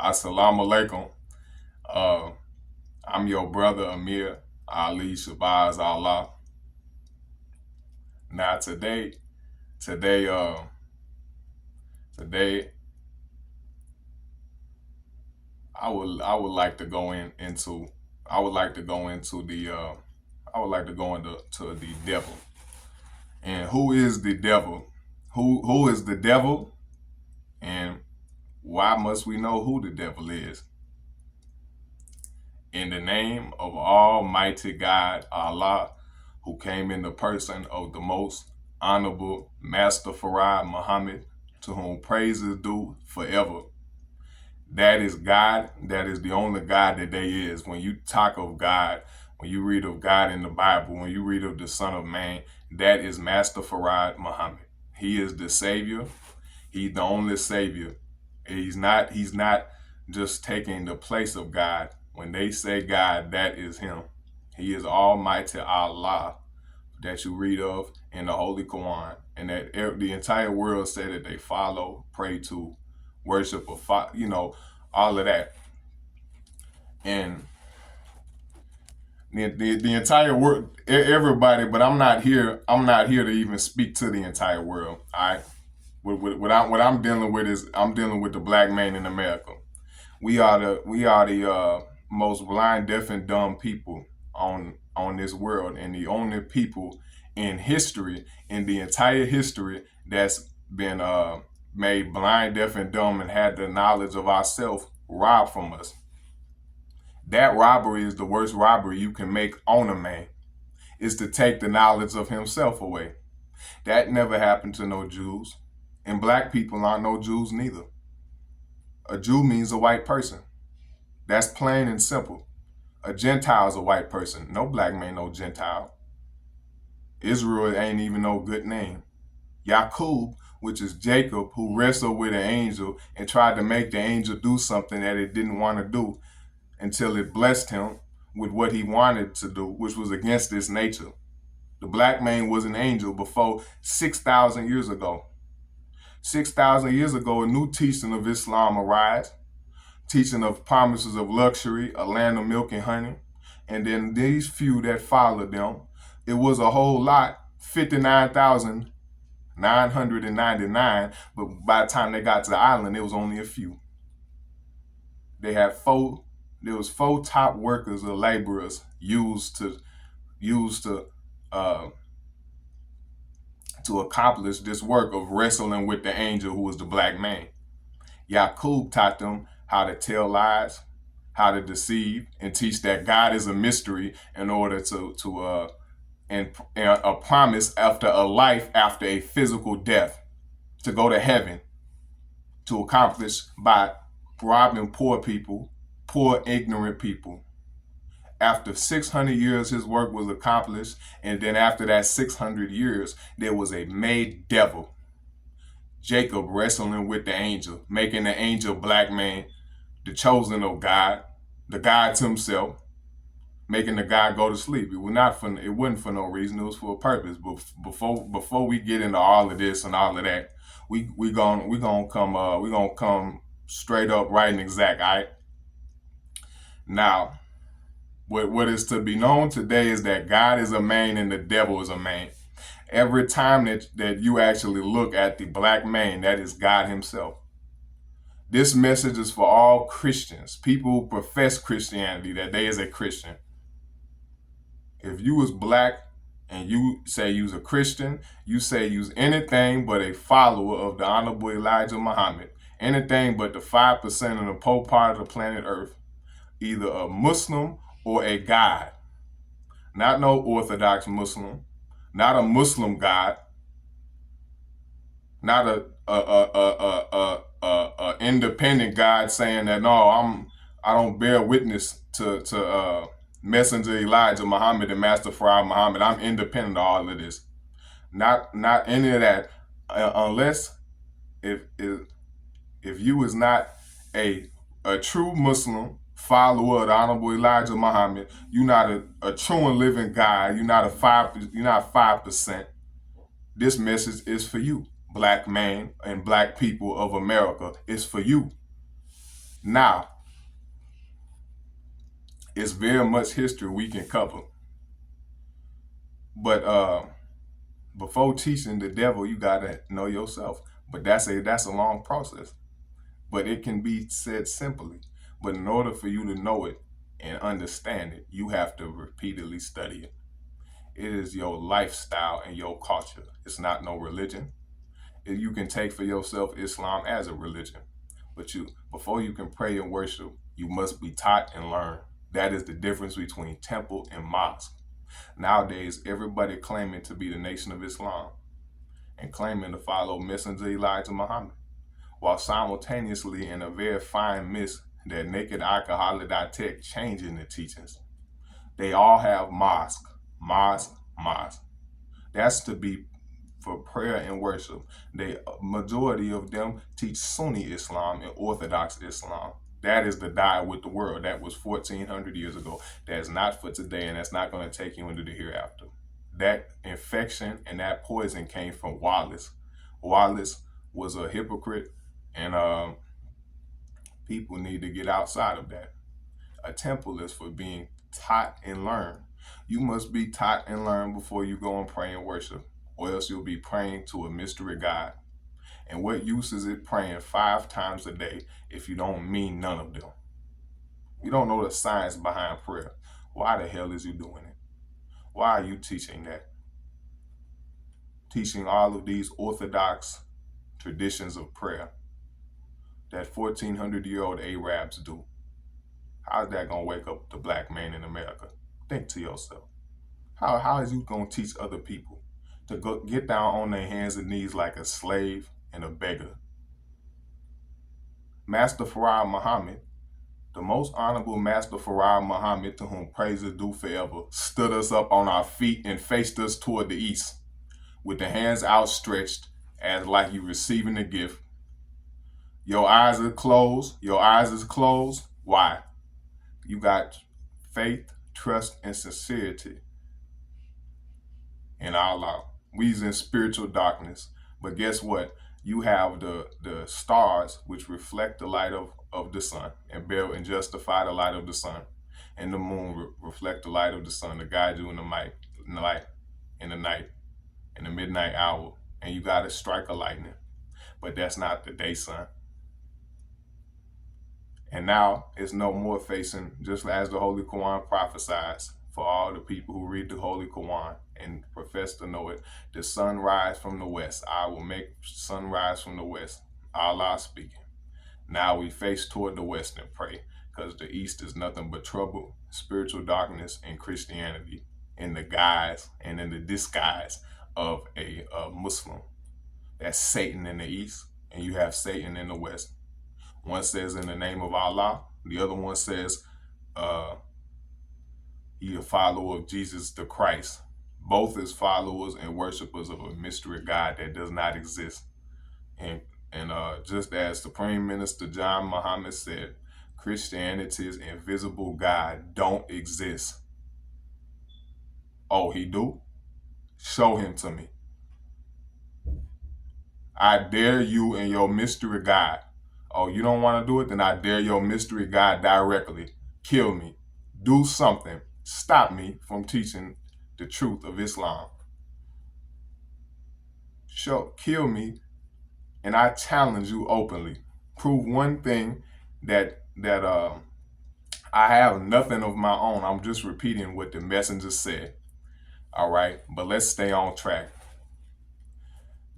Assalamu alaikum. Uh, I'm your brother Amir Ali Shabazz Allah. Now today, today, I would like to go into I would like to go into the I would like to go into to the devil. And who is the devil? Who is the devil? And why must we know who the devil is? In the name of Almighty God, Allah, who came in the person of the most honorable Master Farad Muhammad, to whom praise is due forever. That is God. That is the only God that there is. When you talk of God, when you read of God in the Bible, when you read of the Son of Man, that is Master Farad Muhammad. He is the Savior. He's the only Savior. He's not just taking the place of God. When they say God, that is him. He is Almighty Allah that you read of in the Holy Quran, and that the entire world say that they follow, pray to, worship, or all of that. And the entire world, everybody. But I'm not here. I'm not here to even speak to the entire world. What I'm dealing with is I'm dealing with the black man in America. We are the most blind, deaf, and dumb people on this world, and the only people in history, in the entire history, that's been made blind, deaf, and dumb, and had the knowledge of ourselves robbed from us. That robbery is the worst robbery you can make on a man, is to take the knowledge of himself away. That never happened to no Jews, and black people aren't no Jews neither. A Jew means a white person. That's plain and simple. A Gentile is a white person. No black man, no Gentile. Israel ain't even no good name. Yaqub, which is Jacob, who wrestled with an angel and tried to make the angel do something that it didn't want to do until it blessed him with what he wanted to do, which was against its nature. The black man was an angel before 6,000 years ago. 6,000 years ago, a new teaching of Islam arose, teaching of promises of luxury, a land of milk and honey. And then these few that followed them, it was a whole lot, 59,999, but by the time they got to the island, it was only a few. There was four top workers or laborers uh, to accomplish this work of wrestling with the angel who was the black man. Yaqub taught them how to tell lies, how to deceive, and teach that God is a mystery in order and a promise after a life after a physical death, to go to heaven, to accomplish by robbing poor people, poor ignorant people. After 600 years, his work was accomplished, and then after that 600 years, there was a made devil, Jacob, wrestling with the angel, making the angel black man the chosen of God, the God to himself, making the guy go to sleep. It wasn't for no reason. It was for a purpose. But before we get into all of this and all of that, we gonna come straight up, right and exact. All right. Now, what is to be known today is that God is a man and the devil is a man. Every time that you actually look at the black man, that is God himself. This message is for all Christians, people who profess Christianity, that they is a Christian. If you was black and you say you's a Christian, you say you's anything but a follower of the Honorable Elijah Muhammad, anything but the 5% of the poor part of the planet Earth, either a Muslim or a God. Not no Orthodox Muslim, not a Muslim God, not a independent God saying that no, I don't bear witness to Messenger Elijah Muhammad and Master Farad Muhammad. I'm independent of all of this. Not any of that, unless if you is not a true Muslim follower of the Honorable Elijah Muhammad, you're not a true and living God. You're not 5%. This message is for you, black man and black people of America. It's for you. Now, it's very much history we can cover. But before teaching the devil, you gotta know yourself. But that's a long process. But it can be said simply. But in order for you to know it and understand it, you have to repeatedly study it. It is your lifestyle and your culture. It's not no religion. You can take for yourself Islam as a religion. But before you can pray and worship, you must be taught and learn. That is the difference between temple and mosque. Nowadays, everybody claiming to be the Nation of Islam and claiming to follow Messenger Elijah Muhammad, while simultaneously in a very fine mist that naked eye can hardly detect changing the teachings. They all have mosque, mosque, mosque. That's to be for prayer and worship. The majority of them teach Sunni Islam and Orthodox Islam. That is the diet with the world. That was 1400 years ago. That's not for today, and that's not going to take you into the hereafter. That infection and that poison came from Wallace. Wallace was a hypocrite, and people need to get outside of that. A temple is for being taught and learned. You must be taught and learned before you go and pray and worship, or else you'll be praying to a mystery God. And what use is it praying 5 times a day if you don't mean none of them? You don't know the science behind prayer. Why the hell is you doing it? Why are you teaching that? Teaching all of these orthodox traditions of prayer that 1400-year-old Arabs do. How's that going to wake up the black man in America? Think to yourself. How is you going to teach other people to go get down on their hands and knees like a slave and a beggar? Master Farad Muhammad, the most honorable Master Farad Muhammad, to whom praise is due forever, stood us up on our feet and faced us toward the east with the hands outstretched as like you receiving a gift. Your eyes are closed. Your eyes is closed. Why? You got faith, trust, and sincerity in Allah. We's in spiritual darkness. But guess what? You have the stars which reflect the light of the sun and bear and justify the light of the sun. And the moon reflect the light of the sun to guide you in the night, in the midnight hour. And you gotta strike a lightning. But that's not the day sun. And now it's no more facing, just as the Holy Quran prophesies, for all the people who read the Holy Quran and profess to know it, the sun rise from the west. I will make sun rise from the west. Allah speaking. Now we face toward the west and pray, because the east is nothing but trouble, spiritual darkness, and Christianity in the guise and in the disguise of a Muslim. That's Satan in the east, and you have Satan in the west. One says in the name of Allah. The other one says he a follower of Jesus the Christ. Both is followers and worshipers of a mystery God that does not exist. And just as Supreme Minister John Muhammad said, Christianity's invisible God don't exist. Oh, he do? Show him to me. I dare you and your mystery God. Oh, you don't want to do it? Then I dare your mystery God directly. Kill me. Do something. Stop me from teaching the truth of Islam. Kill me, and I challenge you openly. Prove one thing that I have nothing of my own. I'm just repeating what the messenger said. All right, but let's stay on track.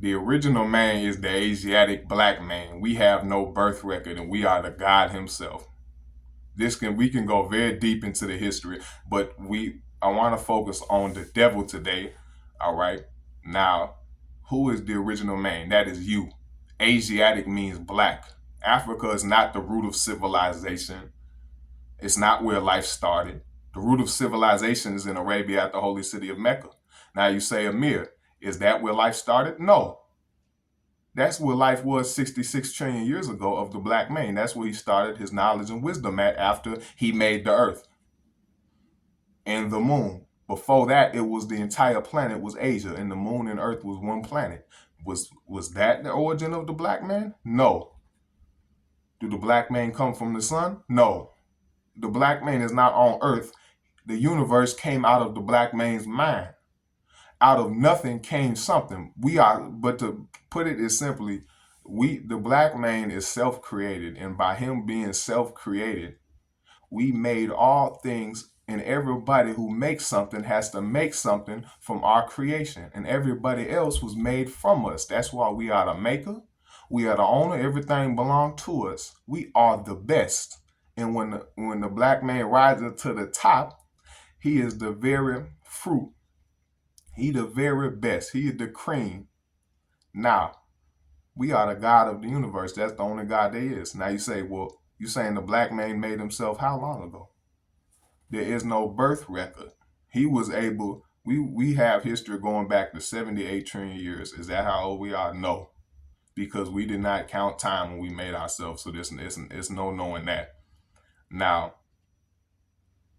The original man is the Asiatic black man. We have no birth record, and we are the God himself. We can go very deep into the history, but I want to focus on the devil today. All right. Now, who is the original man? That is you. Asiatic means black. Africa is not the root of civilization. It's not where life started. The root of civilization is in Arabia at the holy city of Mecca. Now you say, Amir, is that where life started? No. That's where life was 66 trillion years ago of the black man. That's where he started his knowledge and wisdom at after he made the earth and the moon. Before that, it was the entire planet was Asia, and the moon and earth was one planet. Was that the origin of the black man? No. Do the black man come from the sun? No. The black man is not on earth. The universe came out of the black man's mind. Out of nothing came something. But to put it as simply, the black man is self-created, and by him being self-created, we made all things, and everybody who makes something has to make something from our creation, and everybody else was made from us. That's why we are the maker, we are the owner, everything belongs to us. We are the best. And when the black man rises to the top, he is the very fruit. He the very best. He is the cream. Now, we are the God of the universe. That's the only God there is. Now you say, well, you saying the black man made himself how long ago? There is no birth record. He was able, we have history going back to 78 trillion years. Is that how old we are? No. Because we did not count time when we made ourselves. So it's no knowing that. Now,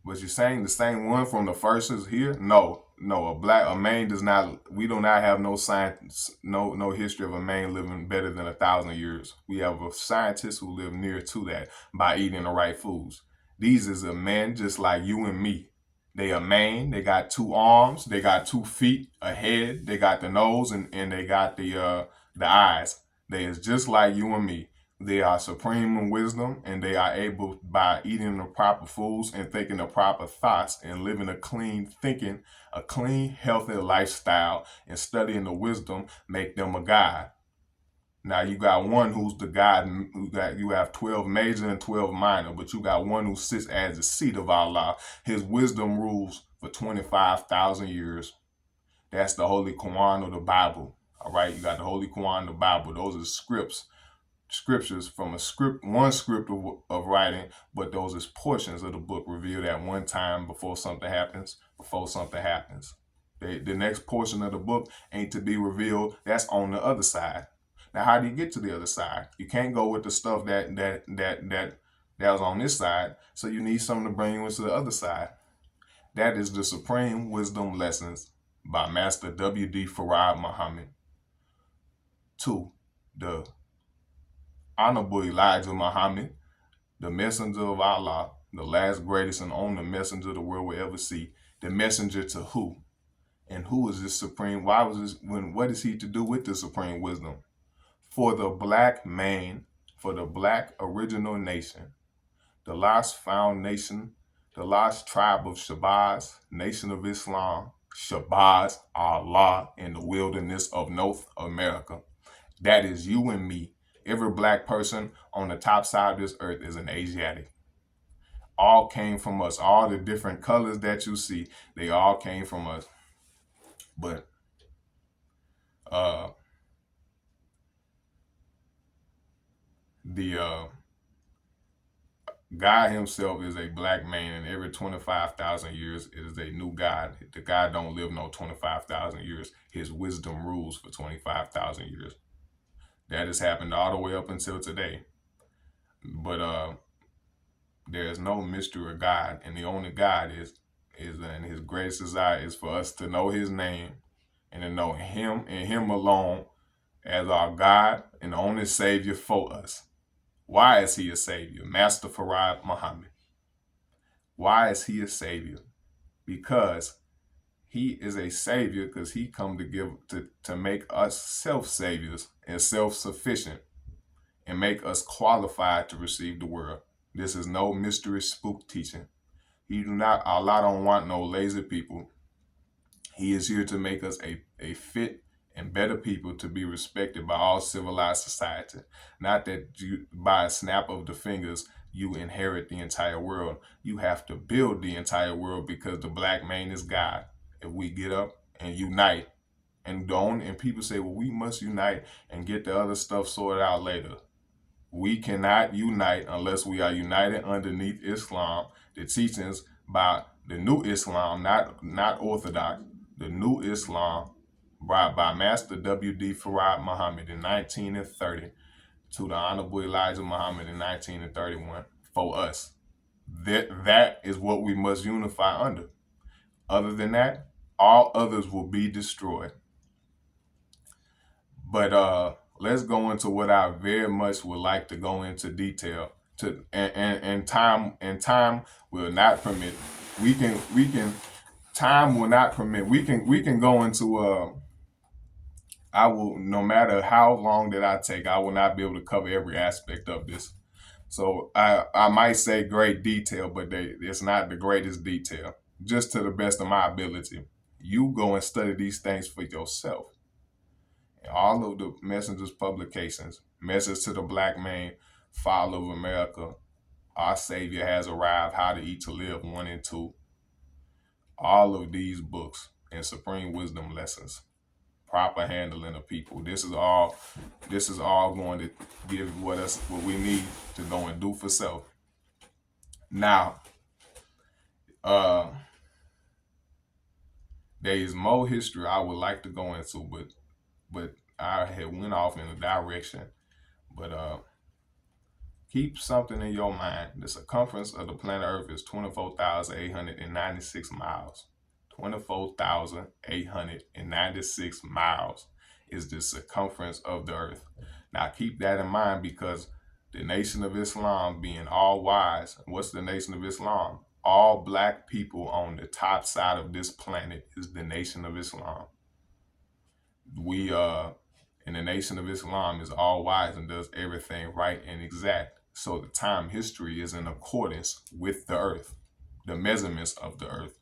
was you saying the same one from the first is here? No. A man does not. We do not have no science, no history of a man living better than 1,000 years. We have a scientist who live near to that by eating the right foods. These is a man just like you and me. They a man. They got 2 arms. They got 2 feet, a head. They got the nose and they got the eyes. They is just like you and me. They are supreme in wisdom, and they are able, by eating the proper foods and thinking the proper thoughts and living a clean healthy lifestyle and studying the wisdom, make them a God. Now you got one who's the God, you have 12 major and 12 minor, but you got one who sits as the seat of Allah. His wisdom rules for 25,000 years. That's the Holy Quran or the Bible. All right, you got the Holy Quran, the Bible. Those are scriptures from one script of writing, but those is portions of the book revealed at one time before something happens. The next portion of the book ain't to be revealed. That's on the other side. Now, how do you get to the other side? You can't go with the stuff that was on this side. So you need something to bring you into the other side. That is the Supreme Wisdom Lessons by Master W.D. Farad Muhammad. 2. The Honorable Elijah Muhammad, the messenger of Allah, the last, greatest, and only messenger the world will ever see. The messenger to who? And who is this supreme? What is he to do with the supreme wisdom? For the black man, for the black original nation, the lost found nation, the lost tribe of Shabazz, nation of Islam, Shabazz, Allah, in the wilderness of North America. That is you and me. Every black person on the top side of this earth is an Asiatic. All came from us. All the different colors that you see, they all came from us. But the God himself is a black man, and every 25,000 years it is a new God. The God don't live no 25,000 years. His wisdom rules for 25,000 years. That has happened all the way up until today. But there is no mystery of God, and the only God is and his greatest desire is for us to know his name and to know him and him alone as our God and the only Savior for us. Why is he a Savior? Master Farad Muhammad. Why is he a Savior? Because he is a Savior because he come to make us self-saviors and self-sufficient and make us qualified to receive the world. This is no mystery spook teaching. Allah don't want no lazy people. He is here to make us a fit and better people to be respected by all civilized society. Not that you, by a snap of the fingers, you inherit the entire world. You have to build the entire world because the black man is God. If we get up and unite and people say, well, we must unite and get the other stuff sorted out later. We cannot unite unless we are united underneath Islam, the teachings by the new Islam, not Orthodox, the new Islam brought by Master W.D. Farad Muhammad in 1930 to the Honorable Elijah Muhammad in 1931 for us. That is what we must unify under. Other than that, all others will be destroyed. But let's go into what I very much would like to go into detail. And time will not permit. We can time will not permit. We can go into I will, no matter how long that I take, I will not be able to cover every aspect of this. So I might say great detail, but it's not the greatest detail. Just to the best of my ability. You go and study these things for yourself. And all of the messengers publications, Message to the Black Man, Fall of America, Our Savior Has Arrived, How to Eat to Live 1 and 2, all of these books and Supreme Wisdom Lessons, proper handling of people. This is all going to give us what we need to go and do for self. Now, uh there is more history I would like to go into, but I had went off in a direction. But keep something in your mind. The circumference of the planet Earth is 24,896 miles. 24,896 miles is the circumference of the earth. Now keep that in mind, because the Nation of Islam being all wise, what's the Nation of Islam? All black people on the top side of this planet is the Nation of Islam. We in the Nation of Islam is all wise and does everything right and exact. So the time history is in accordance with the earth, the measurements of the earth.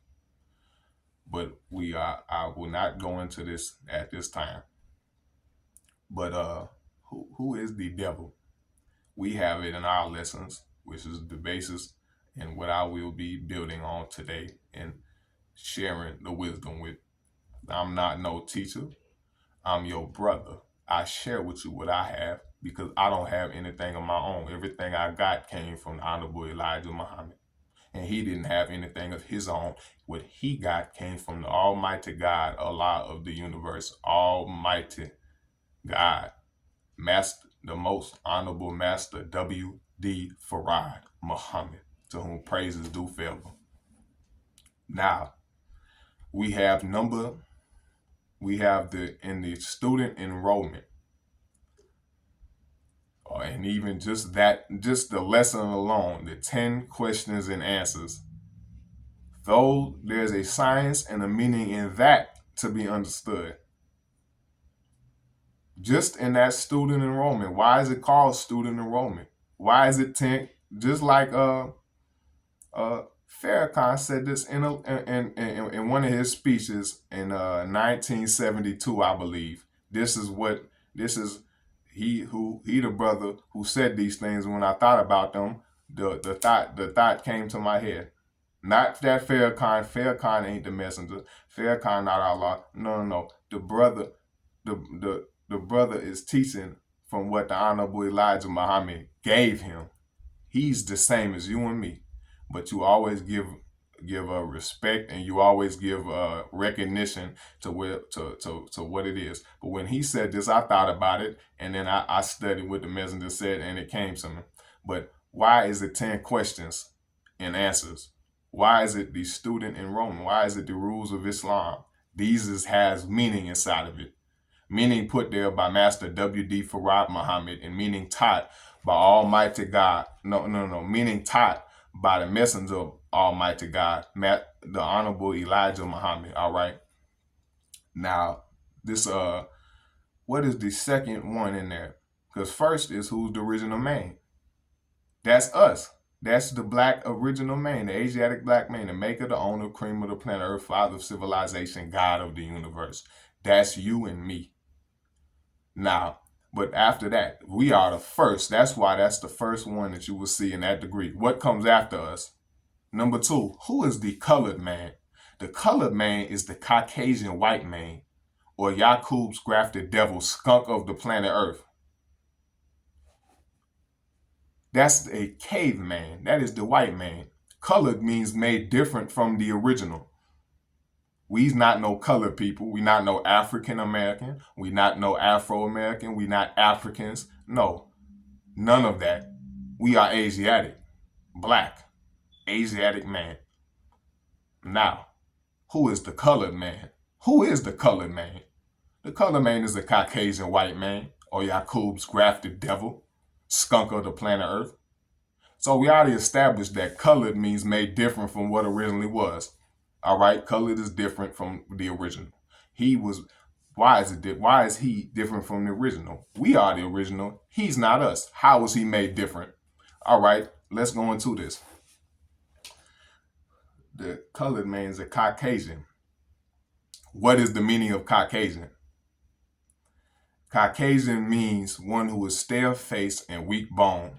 But I will not go into this at this time. But who is the devil? We have it in our lessons, which is the basis and what I will be building on today and sharing the wisdom with. I'm not no teacher. I'm your brother. I share with you what I have because I don't have anything of my own. Everything I got came from the Honorable Elijah Muhammad. And he didn't have anything of his own. What he got came from the Almighty God, Allah of the universe, Almighty God, Master, the most honorable Master W.D. Farad Muhammad, to whom praises due forever. Now, we have in the student enrollment, and even just the lesson alone, the 10 questions and answers, though there's a science and a meaning in that to be understood. Just in that student enrollment, why is it called student enrollment? Why is it 10? Just like Farrakhan said this in one of his speeches in 1972, I believe. This is he the brother who said these things. When I thought about them, the thought came to my head. Not that Farrakhan ain't the messenger. Farrakhan not Allah. No. The brother is teaching from what the Honorable Elijah Muhammad gave him. He's the same as you and me, but you always give a respect and you always give a recognition to what it is. But when he said this, I thought about it, and then I studied what the messenger said, and it came to me. But why is it 10 questions and answers? Why is it the student enrollment? Why is it the rules of Islam? These has meaning inside of it. Meaning put there by Master W.D. Farad Muhammad, and meaning taught by Almighty God. No. Meaning taught by the messenger of Almighty God, the Honorable Elijah Muhammad. All right. Now, this what is the second one in there? Because first is who's the original man. That's us. That's the black original man, the Asiatic black man, the maker, the owner, cream of the planet Earth, father of civilization, God of the universe. That's you and me. Now, but after that, we are the first. That's why that's the first one that you will see in that degree. What comes after us? Number 2, who is the colored man? The colored man is the Caucasian white man, or Yakub's grafted devil, skunk of the planet Earth. That's a caveman. That is the white man. Colored means made different from the original. We's not no colored people. We not no African American. We not no Afro American. We not Africans. No, none of that. We are Asiatic, black, Asiatic man. Now, who is the colored man? Who is the colored man? The colored man is a Caucasian white man, or Yaqub's grafted devil, skunk of the planet Earth. So we already established that colored means made different from what originally was. All right, colored is different from the original. He was. Why is it? Why is he different from the original? We are the original. He's not us. How was he made different? All right, let's go into this. The colored means a Caucasian. What is the meaning of Caucasian? Caucasian means one who is stale-faced and weak-boned.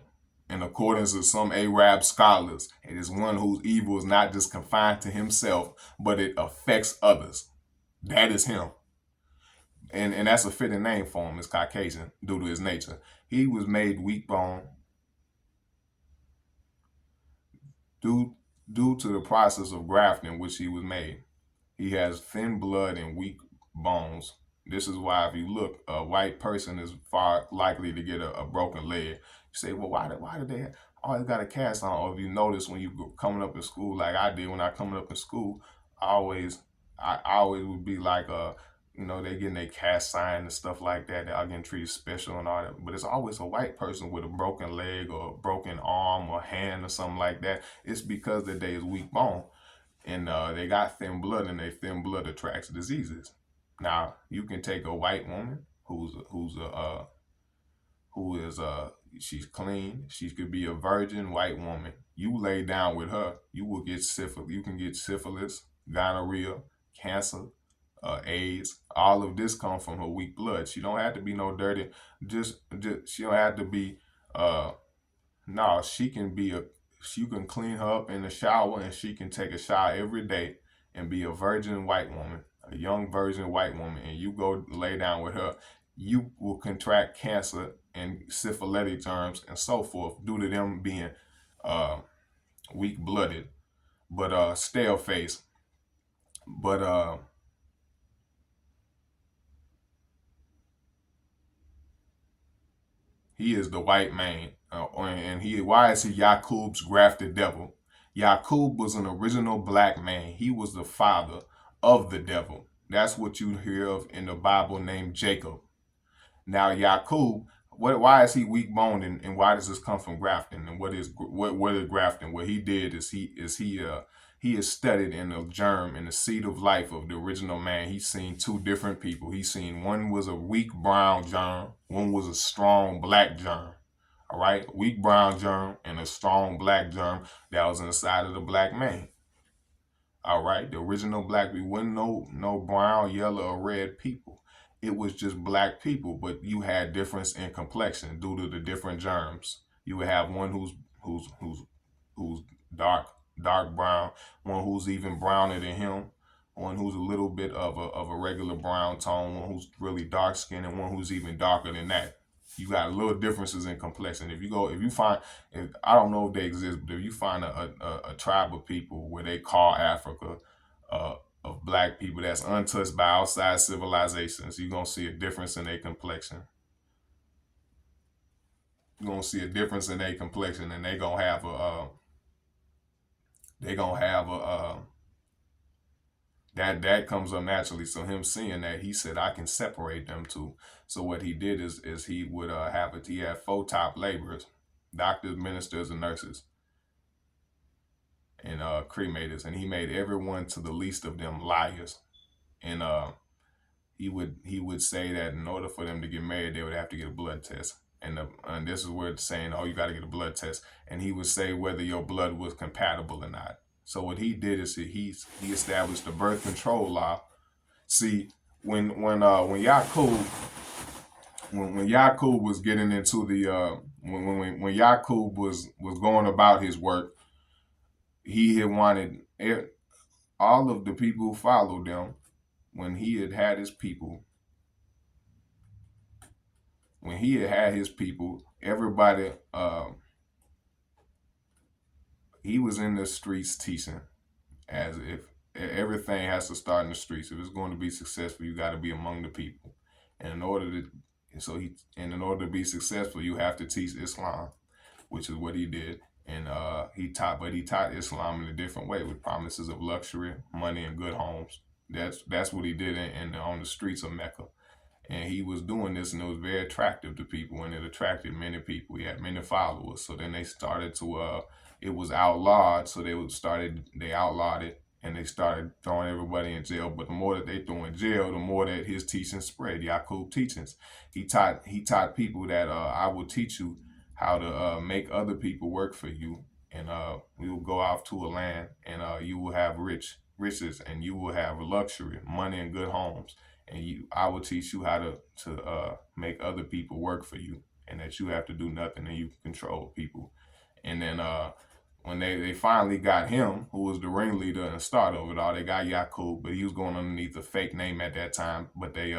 In accordance with some Arab scholars, it is one whose evil is not just confined to himself, but it affects others. That is him. And that's a fitting name for him, is Caucasian, due to his nature. He was made weak-boned due to the process of grafting which he was made. He has thin blood and weak bones. This is why, if you look, a white person is far likely to get a broken leg. You say, well, why did they always got a cast on? Or if you notice when you coming up in school, like I did when I coming up in school, I always would be like, they getting their cast sign and stuff like that. They are getting treated special and all that. But it's always a white person with a broken leg or a broken arm or hand or something like that. It's because that they is weak bone and they got thin blood, and their thin blood attracts diseases. Now you can take a white woman who is she's clean. She could be a virgin white woman. You lay down with her, you will get syphilis. You can get syphilis, gonorrhea, cancer, AIDS. All of this comes from her weak blood. She don't have to be no dirty. Just she don't have to be. No, she can be a. You can clean her up in the shower, and she can take a shower every day and be a virgin white woman, a young virgin white woman, and you go lay down with her. You will contract cancer and syphilitic germs and so forth due to them being weak blooded, but stale faced. But he is the white man. And why is he Yaqub's grafted devil? Yaqub was an original black man. He was the father of the devil. That's what you hear of in the Bible named Jacob. Now Yaqub, why is he weak boned, and why does this come from grafting? And what is grafting? What he did is he is studied in the germ and the seed of life of the original man. He's seen two different people. He's seen one was a weak brown germ, one was a strong black germ. All right, weak brown germ and a strong black germ that was inside of the black man. All right, the original black people wasn't no brown, yellow, or red people. It was just black people, but you had difference in complexion due to the different germs. You would have one who's dark brown, one who's even browner than him, one who's a little bit of a regular brown tone, one who's really dark skinned, and one who's even darker than that. You got little differences in complexion. If you find, if I don't know if they exist, but if you find a tribe of people where they call Africa of black people that's untouched by outside civilizations, you're gonna see a difference in their complexion. You're gonna see a difference in their complexion, and they gonna have a that comes up naturally. So him seeing that, he said, I can separate them two. So what he did is he would he had four top laborers: doctors, ministers, and nurses, and cremators, and he made everyone to the least of them liars. And he would say that in order for them to get married, they would have to get a blood test. And this is where it's saying, oh, you got to get a blood test. And he would say whether your blood was compatible or not. So what he did is he established the birth control law. See, when Yaqub was getting into the when Yaqub was going about his work, he had wanted all of the people who followed them. When he had his people, everybody, he was in the streets teaching, as if everything has to start in the streets. If it's going to be successful, you got to be among the people. And in order to be successful, you have to teach Islam, which is what he did. And he taught Islam in a different way, with promises of luxury, money, and good homes. That's what he did on the streets of Mecca. And he was doing this, and it was very attractive to people, and it attracted many people. He had many followers. So then they started to it was outlawed, so they outlawed it, and they started throwing everybody in jail. But the more that they threw in jail, the more that his teachings spread. Yaqub teachings. He taught people that I will teach you how to make other people work for you, and we will go off to a land, and you will have riches, and you will have luxury, money, and good homes. And I will teach you how to make other people work for you, and that you have to do nothing, and you can control people. And then when they finally got him, who was the ringleader and starter of it all, they got Yaqub, but he was going underneath a fake name at that time. But they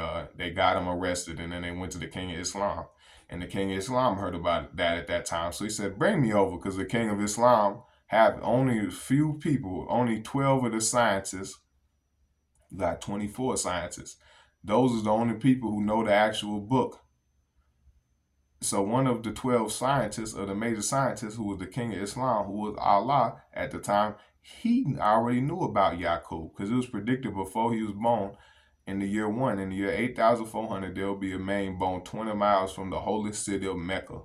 got him arrested, and then they went to the King of Islam, and the King of Islam heard about that at that time. So he said, "Bring me over," because the King of Islam have only a few people, only 12 of the scientists. You got 24 scientists. Those are the only people who know the actual book. So one of the 12 scientists, or the major scientists, who was the King of Islam, who was Allah at the time, he already knew about Yaqub, because it was predicted before he was born in the year 1. In the year 8,400, there will be a man born 20 miles from the holy city of Mecca.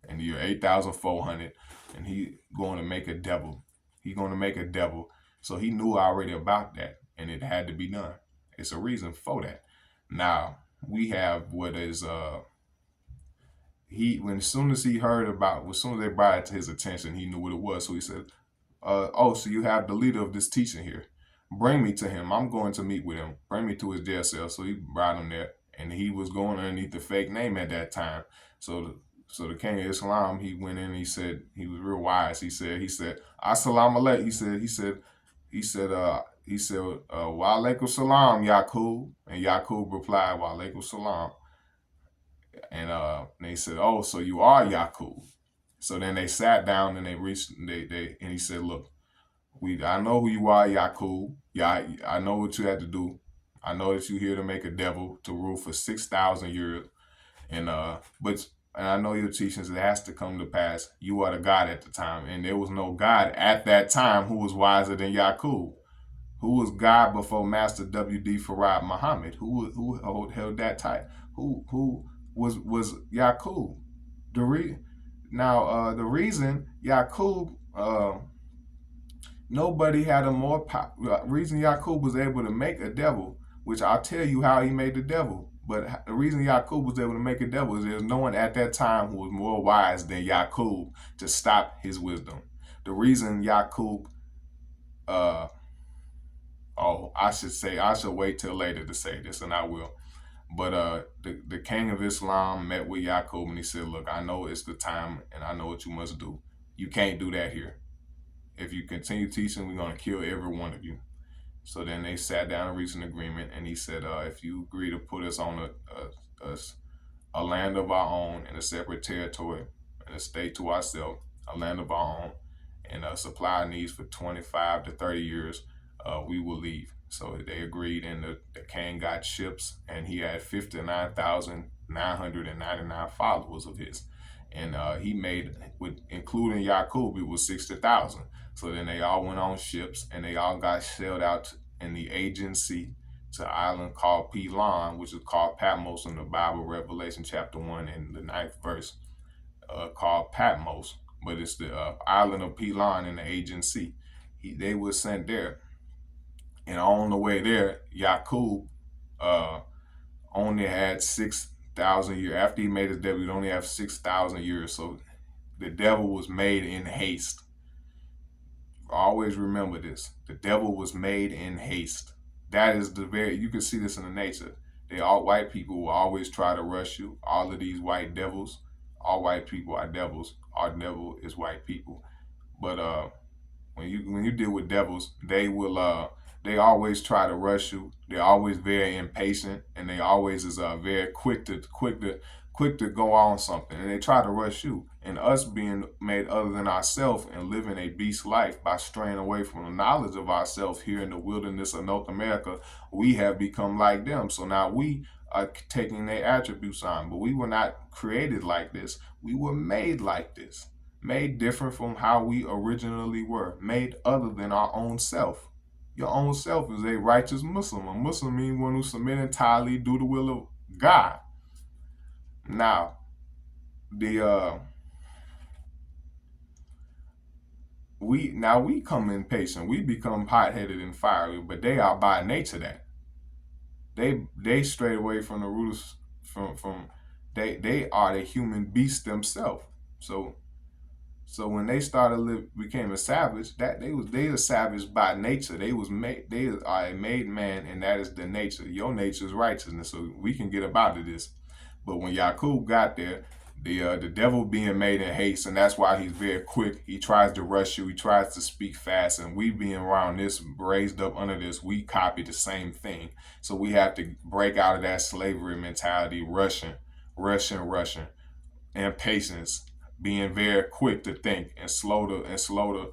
In the year 8,400, and he going to make a devil. He going to make a devil. So he knew already about that, and it had to be done. It's a reason for that. Now we have what is when as soon as he heard about, as soon as they brought it to his attention, he knew what it was. So he said, "Oh, so you have the leader of this teaching here? Bring me to him. I'm going to meet with him. Bring me to his jail cell." So he brought him there, and he was going underneath the fake name at that time. So the King of Islam, he went in. And he said, he was real wise. He said, "Assalamu alaikum." He said, "Wa alaikum salam, Yaqub." And Yaqub replied, "Wa alaikum salam." And they said, "Oh, so you are Yaqub." So then they sat down, and and he said, "Look, I know who you are, Yaqub. Yeah, I know what you had to do. I know that you're here to make a devil to rule for 6,000 years, and I know your teachings. It has to come to pass. You are the God at the time, and there was no God at that time who was wiser than Yaqub. Who was God before Master W.D. Farad Muhammad? Who held that title? Who was Yaqub? The reason Yaqub, nobody had a more reason Yaqub was able to make a devil, which I'll tell you how he made the devil. But the reason Yaqub was able to make a devil is there's no one at that time who was more wise than Yaqub to stop his wisdom. The reason Yaqub, I should wait till later to say this, and I will. But the King of Islam met with Yaqub, and he said, "Look, I know it's the time, and I know what you must do. You can't do that here. If you continue teaching, we're going to kill every one of you." So then they sat down and reached an agreement, and he said, "If you agree to put us on a land of our own, in a separate territory, and a state to ourselves, a land of our own, and supply our needs for 25 to 30 years, we will leave." So they agreed, and the king got ships, and he had 59,999 followers of his. And he made, with including Yaqub, it was 60,000. So then they all went on ships, and they all got sailed out in the Aegean Sea to an island called Pelon, which is called Patmos in the Bible, Revelation chapter 1 and the 9th verse, called Patmos. But it's the island of Pelon in the Aegean Sea. They were sent there. And on the way there, Yaqub only had 6,000 years. After he made his devil, he'd only have 6,000 years. So the devil was made in haste. Always remember this. The devil was made in haste. That is you can see this in the nature. White people will always try to rush you. All of these white devils, all white people are devils. Our devil is white people. But when you deal with devils, they always try to rush you. They're always very impatient, and they always is very quick to go on something, and they try to rush you. And us being made other than ourselves and living a beast life by straying away from the knowledge of ourselves here in the wilderness of North America, we have become like them. So now we are taking their attributes on, but we were not created like this. We were made like this, made different from how we originally were, made other than our own self. Your own self is a righteous Muslim. A Muslim means one who submit entirely, do the will of God. Now, the we come impatient. We become hot headed and fiery, but they are by nature that. They strayed away from the rulers from they are the human beast themselves. So when they started became a savage, that they were savage by nature. They are a made man, and that is the nature. Your nature is righteousness, so we can get up out of this. But when Yakub got there, the devil being made in haste, and that's why he's very quick. He tries to rush you. He tries to speak fast, and we being around this, raised up under this, we copy the same thing. So we have to break out of that slavery mentality, rushing, impatience, being very quick to think and slow to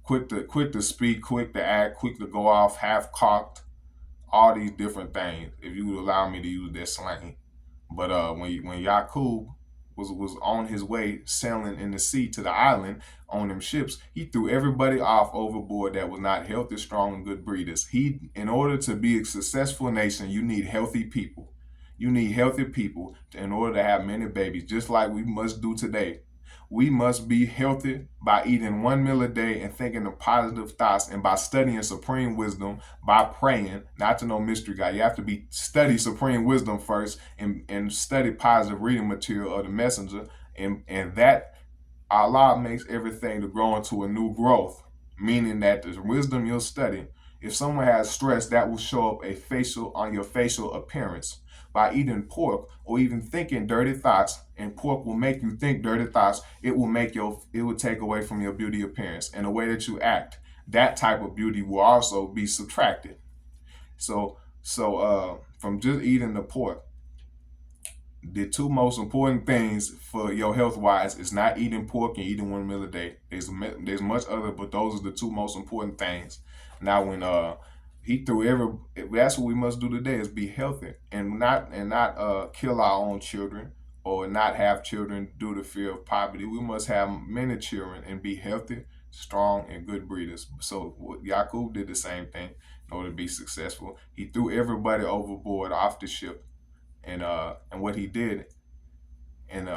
quick to speak, quick to act, quick to go off, half cocked, all these different things. If you would allow me to use that slang. But when Yakub was on his way sailing in the sea to the island on them ships, he threw everybody off overboard that was not healthy, strong, and good breeders. In order to be a successful nation, you need healthy people. You need healthy people in order to have many babies, just like we must do today. We must be healthy by eating one meal a day and thinking of positive thoughts, and by studying supreme wisdom, by praying, not to know mystery God. You have to study supreme wisdom first, and study positive reading material of the messenger, and that Allah makes everything to grow into a new growth, meaning that the wisdom you'll study, if someone has stress, that will show up on your facial appearance. By eating pork or even thinking dirty thoughts, and pork will make you think dirty thoughts, it will take away from your beauty appearance and the way that you act. That type of beauty will also be subtracted. From just eating the pork, the two most important things for your health wise is not eating pork and eating one meal a day. There's much other, but those are the two most important things. Now, when he threw that's what we must do today, is be healthy and not kill our own children or not have children due to fear of poverty. We must have many children and be healthy, strong, and good breeders. So Yakub did the same thing in order to be successful. He threw everybody overboard off the ship, and what he did, and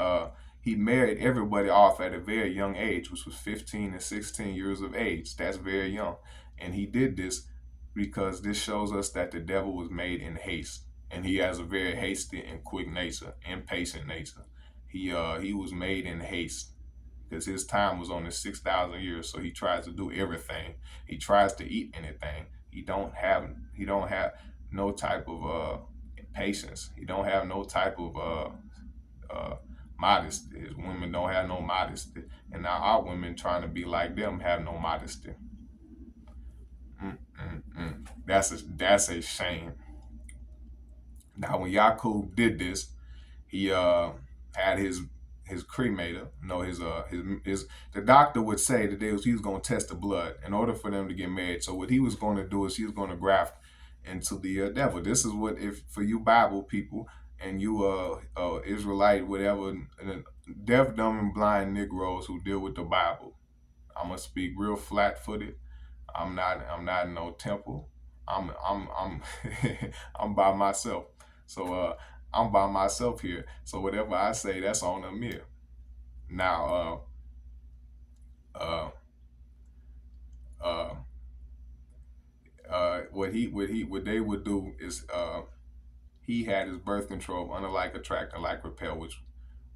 he married everybody off at a very young age, which was 15 and 16 years of age. That's very young. And he did this because this shows us that the devil was made in haste, and he has a very hasty and quick nature, impatient nature. He was made in haste because his time was only 6,000 years, so he tries to do everything. He tries to eat anything. He don't have no type of patience. He don't have no type of modesty. His women don't have no modesty, and now our women trying to be like them have no modesty. Mm-mm-mm. That's a shame. Now, when Yakub did this, he had his cremator. No, his the doctor would say that he was going to test the blood in order for them to get married. So what he was going to do is he was going to graft into the devil. This is what, if for you Bible people and you Israelite whatever, deaf, dumb, and blind Negroes who deal with the Bible. I'm gonna speak real flat footed. I'm not in no temple. I'm I'm by myself. So I'm by myself here. So whatever I say, that's on them here. Now uh uh what they would do is he had his birth control of unalike, attract, and like repel, which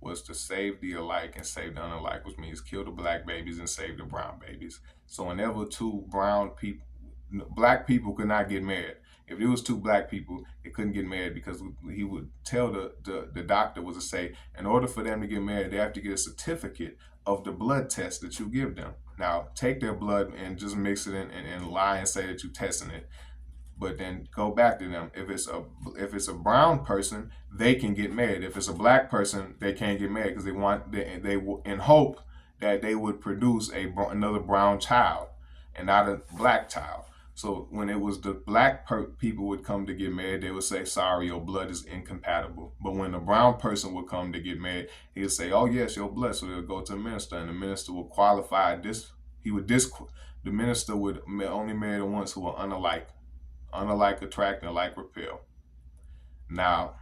was to save the alike and save the unalike, which means kill the black babies and save the brown babies. So whenever two brown people, black people could not get married. If it was two black people, they couldn't get married because he would tell the doctor was to say, in order for them to get married, they have to get a certificate of the blood test that you give them. Now, take their blood and just mix it in and lie and say that you're testing it, but then go back to them. If it's a brown person, they can get married. If it's a black person, they can't get married because they in hope that they would produce another brown child and not a black child. So when it was the black people would come to get married, they would say, "Sorry, your blood is incompatible." But when the brown person would come to get married, he would say, "Oh yes, your blood." So they would go to the minister, and the minister would qualify this. He would dis. The minister would only marry the ones who were unalike, attract, and like repel. Now,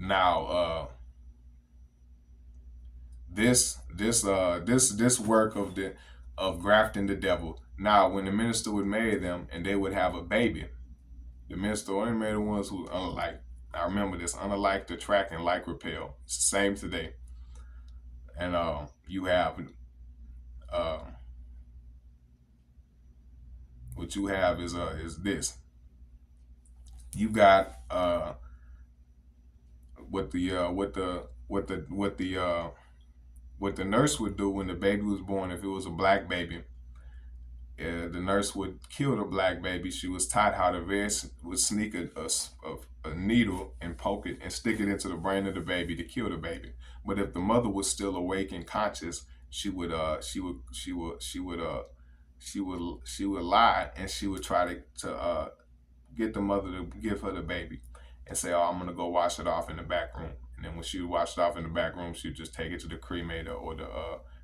Now, this work of grafting the devil. Now, when the minister would marry them and they would have a baby, the minister only married the ones who unlike. I remember this: unlike, attract, and like repel. It's the same today. And you have uh, what you have is this. You got what the what the what the what the what the nurse would do when the baby was born. If it was a black baby, the nurse would kill the black baby. She was taught how to would sneak a needle and poke it and stick it into the brain of the baby to kill the baby. But if the mother was still awake and conscious, she would lie, and she would try to get the mother to give her the baby and say, "Oh, I'm gonna go wash it off in the back room." And then when she washed it off in the back room, she'd just take it to the cremator or the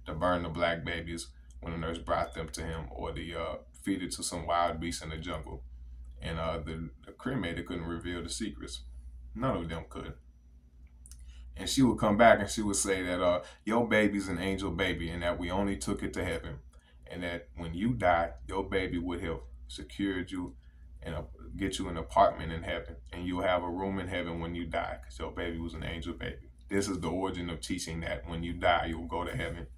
to burn the black babies when the nurse brought them to him, or the feed it to some wild beast in the jungle. And the cremator couldn't reveal the secrets. None of them could. And she would come back and she would say that your baby's an angel baby, and that we only took it to heaven, and that when you die, your baby would have secured you and get you an apartment in heaven, and you'll have a room in heaven when you die, because your baby was an angel baby. This is the origin of teaching that when you die, you'll go to heaven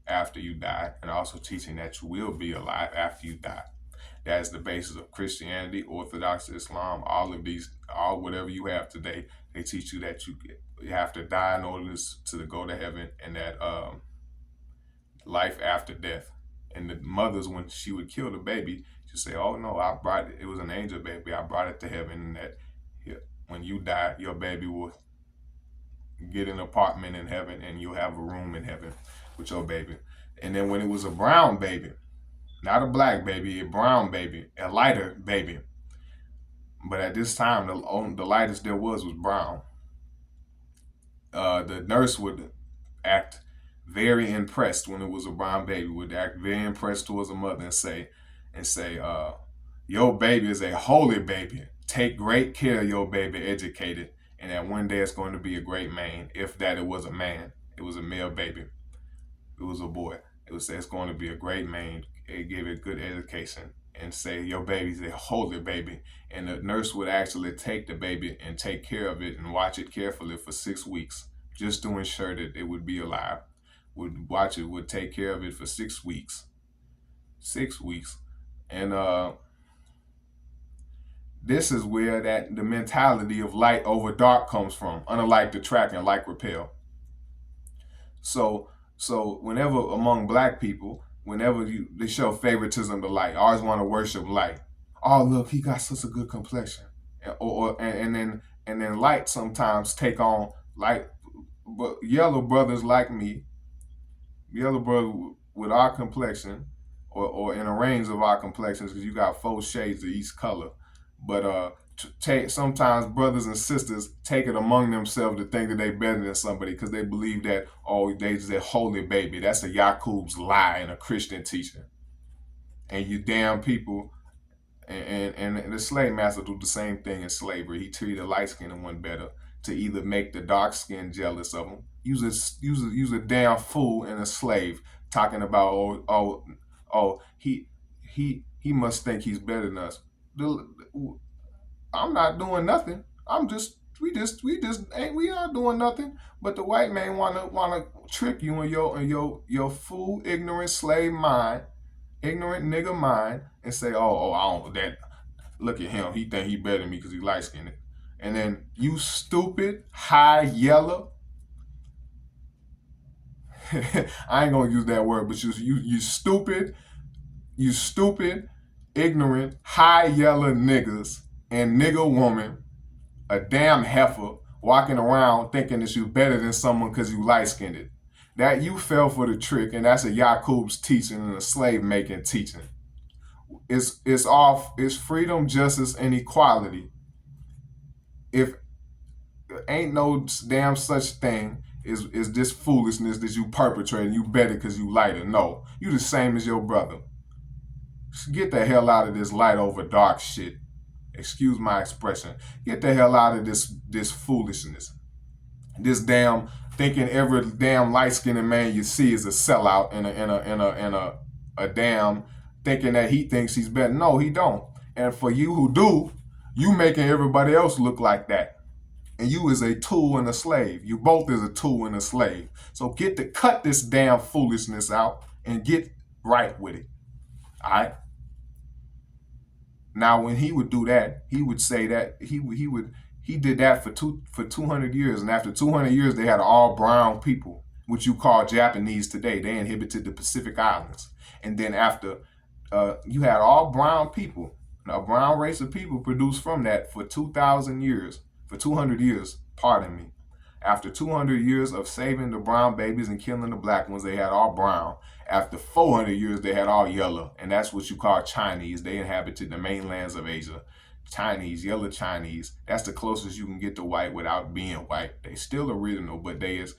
after you die, and also teaching that you will be alive after you die. That is the basis of Christianity, Orthodox Islam, all of these, all whatever you have today. They teach you that you have to die in order to go to heaven, and that life after death. And the mothers, when she would kill the baby, she'd say, "Oh no, I brought it. It was an angel baby. I brought it to heaven, and that when you die, your baby will get an apartment in heaven, and you'll have a room in heaven with your baby." And then when it was a brown baby, not a black baby, a brown baby, a lighter baby. But at this time, the lightest there was brown. The nurse would act very impressed when it was a brown baby. Would act very impressed towards the mother and say, "Your baby is a holy baby. Take great care of your baby, educate it, and that one day it's going to be a great man. If that it was a man, it was a male baby. It was a boy. It would say it's going to be a great man. Give it good education." And say, "Your baby's a holy baby." And the nurse would actually take the baby and take care of it and watch it carefully for 6 weeks, just to ensure that it would be alive. Would watch it, would take care of it for 6 weeks. 6 weeks. And this is where that the mentality of light over dark comes from, unlike the track and like repel. So whenever among black people, whenever they show favoritism to light, always want to worship light. "Oh look, he got such a good complexion," and then light sometimes take on light, but yellow brothers like me, yellow brother with our complexion, or in a range of our complexions, because you got 4 shades of each color. But sometimes brothers and sisters take it among themselves to think that they better than somebody because they believe that, oh, they just a holy baby. That's a Yakub's lie and a Christian teaching. And you damn people, and the slave master do the same thing in slavery. He treated light skinned one better to either make the dark skin jealous of him. Use a damn fool and a slave talking about, he must think he's better than us. I'm not doing nothing. We are doing nothing. But the white man wanna trick you in your fool, ignorant slave mind, ignorant nigga mind, and say, I don't that. Look at him. He think he better than me because he light skinned. And then you stupid high yellow. I ain't gonna use that word, but you stupid, ignorant, high yellow niggas and nigga woman, a damn heifer, walking around thinking that you better than someone because you light skinned. That you fell for the trick, and that's a Yakub's teaching and a slave making teaching. It's freedom, justice, and equality. If ain't no damn such thing is this foolishness that you perpetrating, you better because you lighter. No, you the same as your brother. Get the hell out of this light over dark shit. Excuse my expression. Get the hell out of this foolishness. This damn thinking every damn light skinned man you see is a sellout and a damn thinking that he thinks he's better. No, he don't. And for you who do, you making everybody else look like that. And you is a tool and a slave. You both is a tool and a slave. So get to cut this damn foolishness out and get right with it. All right. Now, when he would do that, he would say that he did that for 200 years, and after 200 years, they had all brown people, which you call Japanese today. They inhabited the Pacific Islands, and then after you had all brown people, a brown race of people produced from that for 2,000 years, for 200 years. Pardon me. After 200 years of saving the brown babies and killing the black ones, they had all brown. After 400 years, they had all yellow, and that's what you call Chinese. They inhabited the mainlands of Asia. Chinese, yellow Chinese. That's the closest you can get to white without being white. They still original, but there's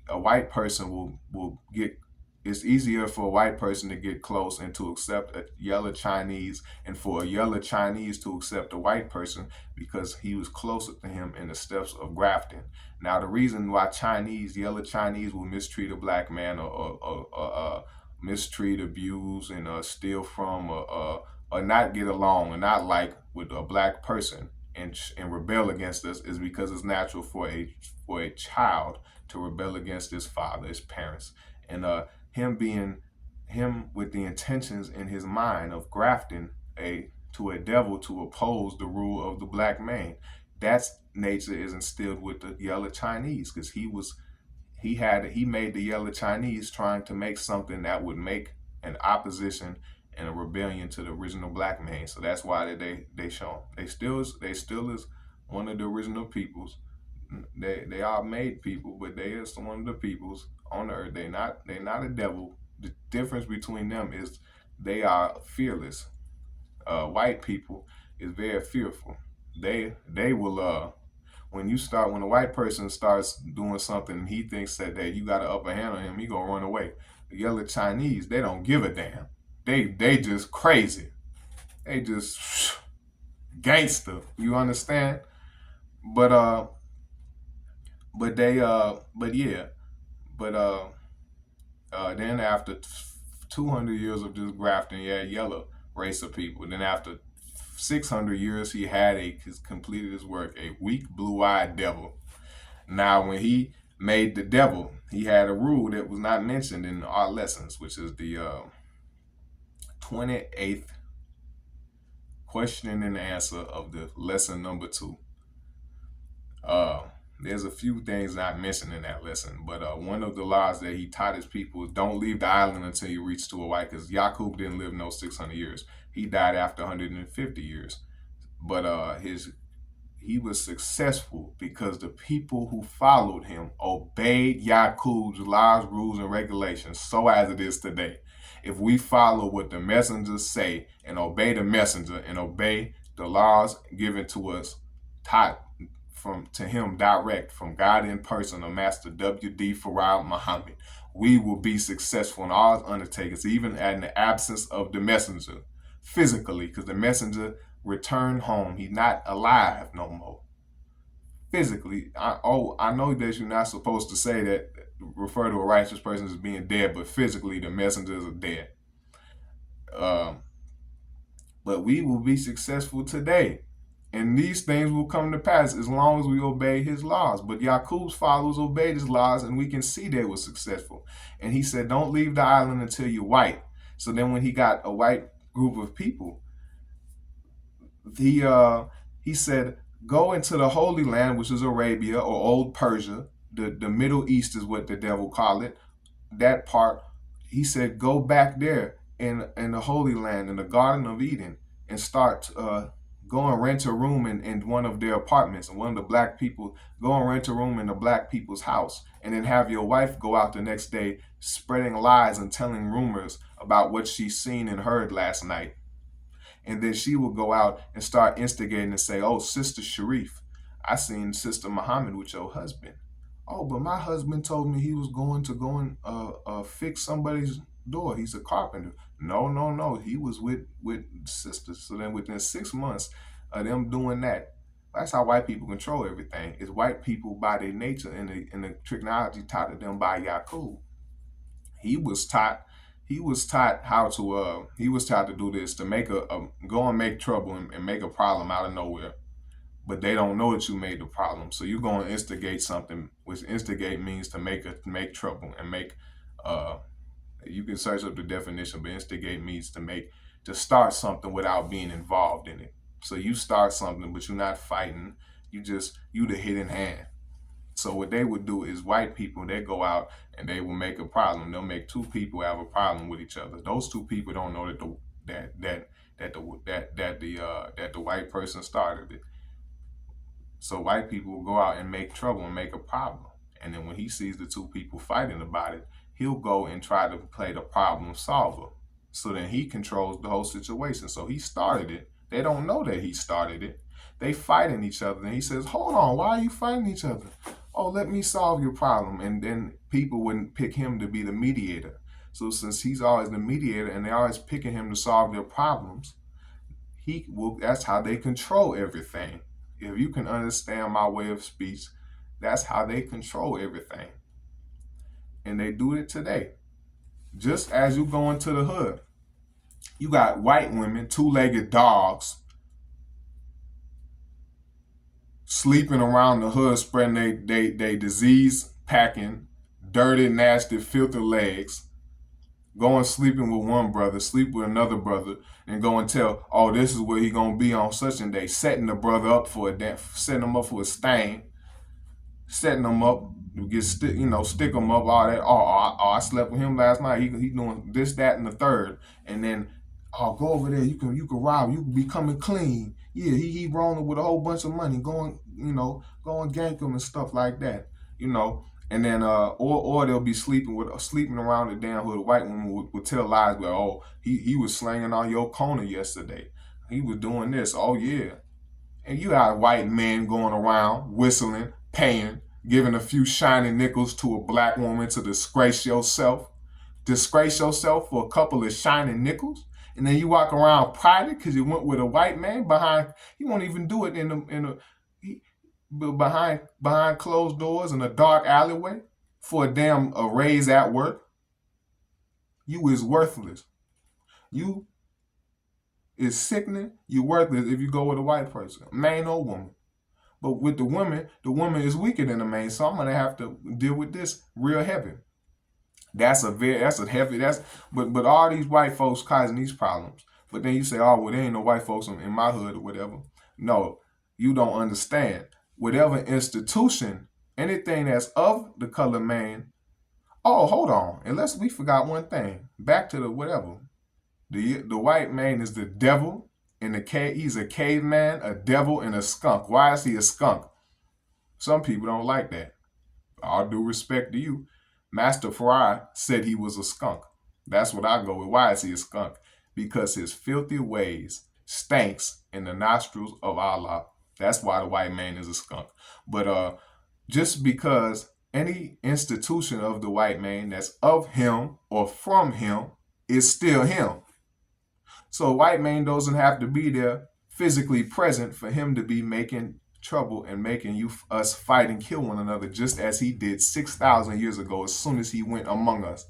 a white person will get. It's easier for a white person to get close and to accept a yellow Chinese, and for a yellow Chinese to accept a white person because he was closer to him in the steps of grafting. Now, the reason why yellow Chinese will mistreat a black man or mistreat, abuse, and steal from or not get along or not like with a black person and rebel against us is because it's natural for a child to rebel against his father, his parents, and him with the intentions in his mind of grafting to a devil to oppose the rule of the black man. That's nature is instilled with the yellow Chinese because he made the yellow Chinese trying to make something that would make an opposition and a rebellion to the original black man. So that's why they show they still is one of the original peoples. They are made people, but they is one of the peoples on the earth. They're not a devil. The difference between them is they are fearless. White people is very fearful. They will when a white person starts doing something and he thinks that you got an upper hand on him, he gonna run away. The yellow Chinese, they don't give a damn. They just crazy. They just gangster. You understand? But but they but yeah, but then after 200 years of just grafting, he had yellow race of people. Then after 600 years, he's completed his work, a weak blue-eyed devil. Now, when he made the devil, he had a rule that was not mentioned in our lessons, which is the 28th question and answer of the lesson number 2. There's a few things not mentioned in that lesson, but one of the laws that he taught his people is don't leave the island until you reach to a white, because Yaqub didn't live no 600 years. He died after 150 years. But he was successful because the people who followed him obeyed Yaqub's laws, rules, and regulations, so as it is today. If we follow what the messengers say and obey the messenger and obey the laws given to us, taught to him direct from God in person, or Master W.D. Farad Muhammad, we will be successful in all undertakings, even in the absence of the messenger, physically, because the messenger returned home. He's not alive no more. Physically, I know that you're not supposed to say that, refer to a righteous person as being dead, but physically the messengers are dead. But we will be successful today. And these things will come to pass as long as we obey his laws. But Yaqub's followers obeyed his laws, and we can see they were successful. And he said, don't leave the island until you're white. So then when he got a white group of people, he said, go into the Holy Land, which is Arabia or Old Persia. The Middle East is what the devil called it. That part, he said, go back there in the Holy Land, in the Garden of Eden, and start go and rent a room in one of their apartments, and one of the black people, go and rent a room in the black people's house, and then have your wife go out the next day spreading lies and telling rumors about what she's seen and heard last night. And then she will go out and start instigating and say, oh, Sister Sharif, I seen Sister Muhammad with your husband. Oh, but my husband told me he was going to go and fix somebody's door. He's a carpenter. No, no, no. He was with sisters. So then within 6 months of them doing that, that's how white people control everything. It's white people by their nature and the technology taught to them by Yakub. He was taught he was taught how to he was taught to do this to make a go and make trouble and make a problem out of nowhere, but they don't know that you made the problem. So you're going to instigate something, which instigate means to make trouble and make. Uh, you can search up the definition, but instigate means to start something without being involved in it. So you start something, but you're not fighting. You the hidden hand. So what they would do is white people, they go out and they will make a problem. They'll make two people have a problem with each other. Those two people don't know that the white person started it. So white people will go out and make trouble and make a problem. And then when he sees the two people fighting about it, he'll go and try to play the problem solver. So then he controls the whole situation. So he started it. They don't know that he started it. They fighting each other. And he says, hold on, why are you fighting each other? Oh, let me solve your problem. And then people wouldn't pick him to be the mediator. So since he's always the mediator and they're always picking him to solve their problems, that's how they control everything. If you can understand my way of speech, that's how they control everything. And they do it today. Just as you go into the hood, you got white women, two-legged dogs, sleeping around the hood, spreading they disease packing, dirty, nasty, filthy legs, going sleeping with one brother, sleep with another brother, and go and tell, oh, this is where he gonna be on such a day, setting the brother up for setting him up for a stain, setting him up to get stick him up, all that. I slept with him last night. He doing this, that, and the third, and then go over there. You can rob. You can be coming clean. Yeah, he rolling with a whole bunch of money, going gank him and stuff like that. And then or they'll be sleeping around the damn hood. A white woman would tell lies, but he was slanging on your corner yesterday. He was doing this. Oh yeah. And you got white men going around whistling, paying, giving a few shiny nickels to a black woman to disgrace yourself. Disgrace yourself for a couple of shiny nickels. And then you walk around private because you went with a white man behind. He won't even do it behind closed doors in a dark alleyway for a raise at work. You is worthless. You is sickening. You worthless if you go with a white person, man or woman. But with the woman is weaker than the man, so I'm gonna have to deal with this real heavy. But all these white folks causing these problems. But then you say, oh well, there ain't no white folks in my hood or whatever. No, you don't understand. Whatever institution, anything that's of the color man. Oh, hold on. Unless we forgot one thing. Back to the whatever. The white man is the devil in the cave. He's a caveman, a devil, and a skunk. Why is he a skunk? Some people don't like that. All due respect to you. Master Fry said he was a skunk. That's what I go with. Why is he a skunk? Because his filthy ways stinks in the nostrils of Allah. That's why the white man is a skunk. But just because any institution of the white man that's of him or from him is still him. So a white man doesn't have to be there physically present for him to be making trouble and making us fight and kill one another, just as he did 6,000 years ago as soon as he went among us.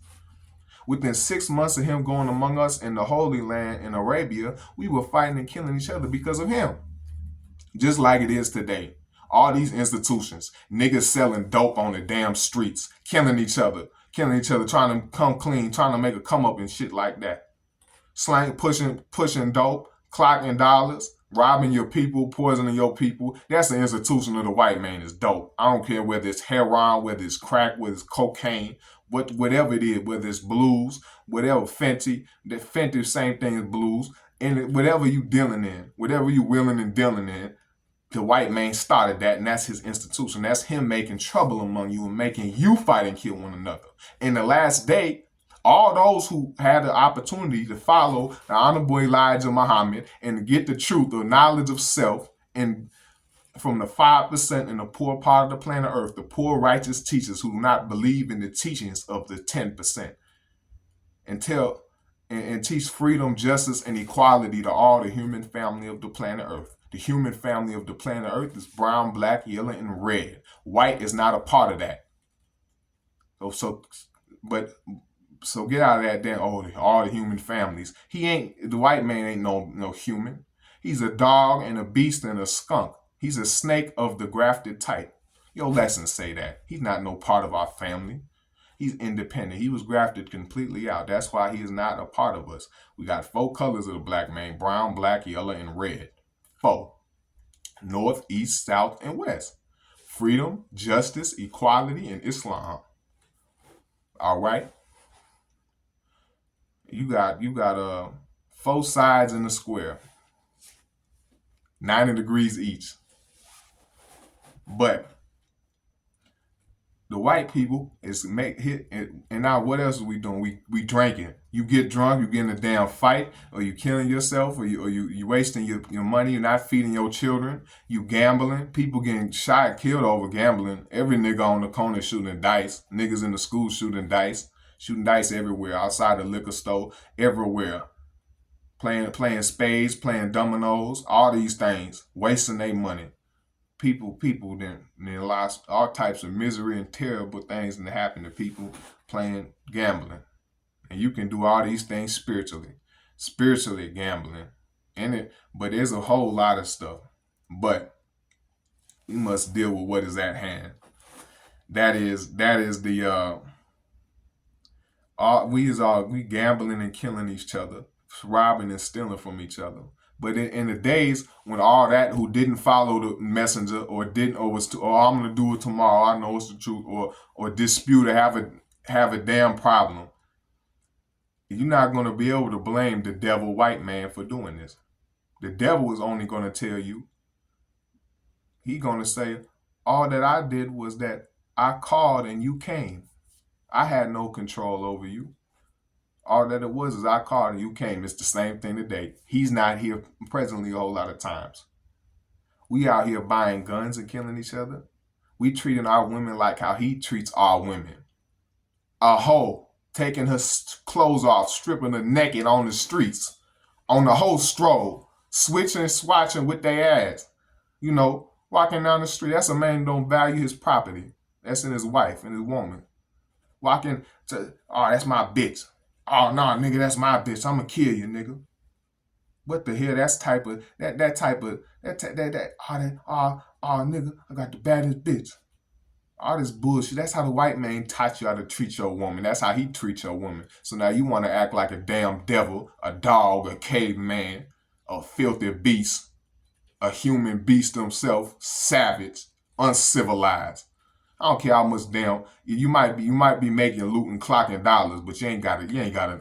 Within 6 months of him going among us in the Holy Land in Arabia, we were fighting and killing each other because of him. Just like it is today. All these institutions, niggas selling dope on the damn streets, killing each other, trying to come clean, trying to make a come up and shit like that. Slang, pushing dope, clocking dollars, robbing your people, poisoning your people. That's the institution of the white man is dope. I don't care whether it's heroin, whether it's crack, whether it's cocaine, whatever it is, whether it's blues, whatever Fenty, same thing as blues, and whatever you dealing in, whatever you willing and dealing in, the white man started that, and that's his institution. That's him making trouble among you and making you fight and kill one another. In the last day, all those who had the opportunity to follow the Honorable Elijah Muhammad and to get the truth or knowledge of self and from the 5% in the poor part of the planet Earth, the poor righteous teachers who do not believe in the teachings of the 10%. and tell and teach freedom, justice, and equality to all the human family of the planet Earth. The human family of the planet Earth is brown, black, yellow, and red. White is not a part of that. So, but so get out of that then. Oh, all the human families. He ain't the white man ain't no human. He's a dog and a beast and a skunk. He's a snake of the grafted type. Your lessons say that. He's not no part of our family. He's independent. He was grafted completely out. That's why he is not a part of us. We got 4 colors of the black man: brown, black, yellow, and red. 4. North, east, south, and west. Freedom, justice, equality, and Islam. All right. You got 4 sides in the square, 90 degrees each. But the white people is make hit and now what else are we doing? We drinking. You get drunk, you get in a damn fight, or you killing yourself, or you wasting your money, you're not feeding your children, you gambling, people getting shot, killed over gambling. Every nigga on the corner shooting dice, niggas in the school shooting dice everywhere, outside the liquor store, everywhere. Playing spades, playing dominoes, all these things, wasting their money. People then lost all types of misery and terrible things that happen to people playing gambling. And you can do all these things spiritually gambling in it, but there's a whole lot of stuff. But we must deal with what is at hand. That is the we gambling and killing each other, robbing and stealing from each other. But in the days when all that who didn't follow the messenger or didn't or I'm gonna do it tomorrow, I know it's the truth, or dispute or have a damn problem, you're not gonna be able to blame the devil white man for doing this. The devil is only gonna tell you, he gonna say, all that I did was that I called and you came. I had no control over you. All that it was is I called and you came. It's the same thing today. He's not here presently a whole lot of times. We out here buying guns and killing each other. We treating our women like how he treats our women. A hoe taking her clothes off, stripping her naked on the streets, on the whole stroll, switching and swatching with their ass. Walking down the street. That's a man who don't value his property. That's in his wife and his woman. Walking to, oh, that's my bitch. Oh no, nigga, that's my bitch. I'ma kill you, nigga. What the hell? That's type of nigga, I got the baddest bitch. All this bullshit. That's how the white man taught you how to treat your woman. That's how he treats your woman. So now you want to act like a damn devil, a dog, a caveman, a filthy beast, a human beast himself, savage, uncivilized. I don't care how much damn you might be making looting clocking dollars, but you ain't got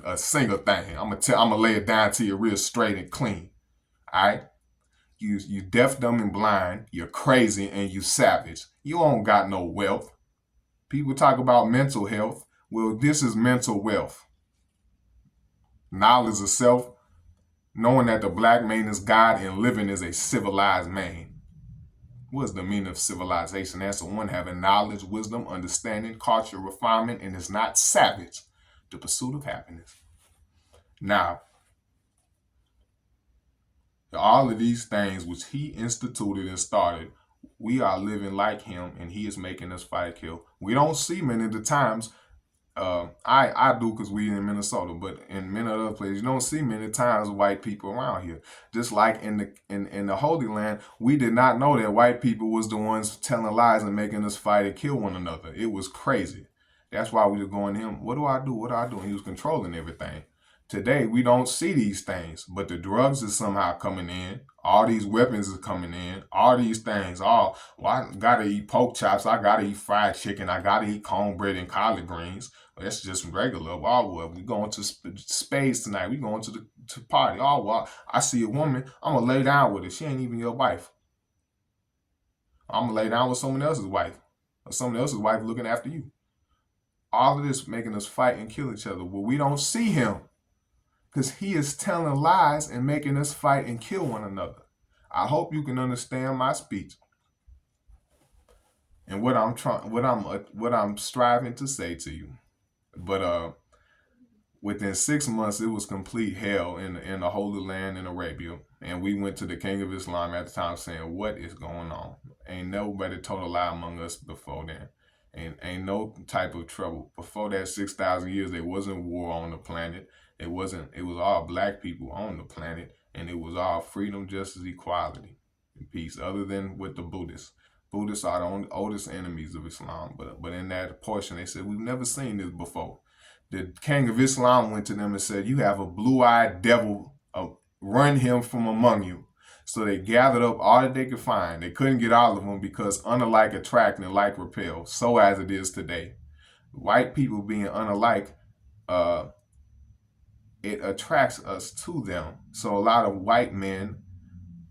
a single thing. I'm gonna lay it down to you real straight and clean. Alright? You deaf, dumb, and blind, you're crazy, and you savage. You don't got no wealth. People talk about mental health. Well, this is mental wealth. Knowledge of self, knowing that the black man is God and living as a civilized man. What's the meaning of civilization? That's the one having knowledge, wisdom, understanding, culture, refinement, and is not savage. The pursuit of happiness. Now, all of these things which he instituted and started, we are living like him, and he is making us fight kill. We don't see many of the times. I do because we in Minnesota, but in many other places, you don't see many times white people around here. Just like in the Holy Land, we did not know that white people was the ones telling lies and making us fight and kill one another. It was crazy. That's why we were going to him. What do I do? What do I do? And he was controlling everything. Today, we don't see these things, but the drugs is somehow coming in. All these weapons is coming in. All these things. I gotta eat pork chops. I gotta eat fried chicken. I gotta eat cornbread and collard greens. That's just regular. We going to spades tonight. We going to party. I see a woman. I'm gonna lay down with her. She ain't even your wife. I'm gonna lay down with someone else's wife, or someone else's wife looking after you. All of this making us fight and kill each other. Well, we don't see him because he is telling lies and making us fight and kill one another. I hope you can understand my speech and what I'm striving to say to you. But within 6 months, it was complete hell in the Holy Land in Arabia. And we went to the King of Islam at the time saying, what is going on? Ain't nobody told a lie among us before then. And ain't no type of trouble. Before that 6,000 years, there wasn't war on the planet. It was all black people on the planet. And it was all freedom, justice, equality, and peace, other than with the Buddhists. Buddhists are the oldest enemies of Islam. But in that portion, they said, we've never seen this before. The King of Islam went to them and said, you have a blue-eyed devil, run him from among you. So they gathered up all that they could find. They couldn't get all of them because unalike attract and like repel, so as it is today. White people being unalike, uh, it attracts us to them. So a lot of white men,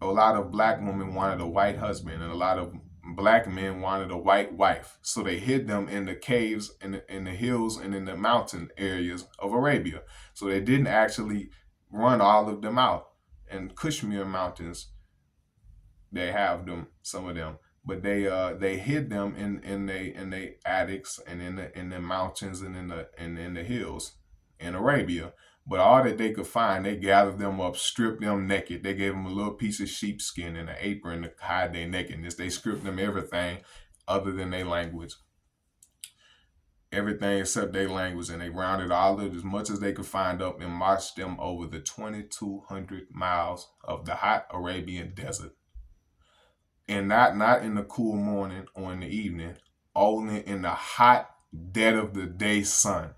a lot of black women wanted a white husband, and a lot of black men wanted a white wife. So they hid them in the caves, in the hills, and in the mountain areas of Arabia. So they didn't actually run all of them out. In Kashmir mountains, they have them, some of them, but they hid them in they attics and in the mountains and in the hills in Arabia. But all that they could find, they gathered them up, stripped them naked. They gave them a little piece of sheepskin and an apron to hide their nakedness. They stripped them everything other than their language. Everything except their language, and they rounded all of it as much as they could find up and marched them over the 2,200 miles of the hot Arabian desert. And not in the cool morning or in the evening, only in the hot dead of the day sun.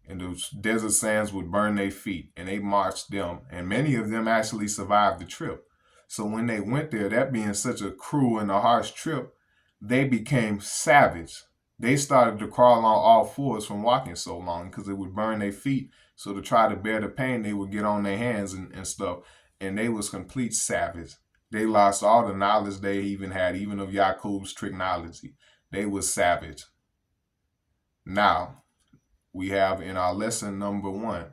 And the desert sands would burn their feet, and they marched them, and many of them actually survived the trip. So when they went there, that being such a cruel and a harsh trip, they became savage. They started to crawl on all fours from walking so long because it would burn their feet. So to try to bear the pain, they would get on their hands and stuff, and they was complete savage. They lost all the knowledge they even had, even of Yaqub's technology. They was savage. Now, we have in our lesson number 1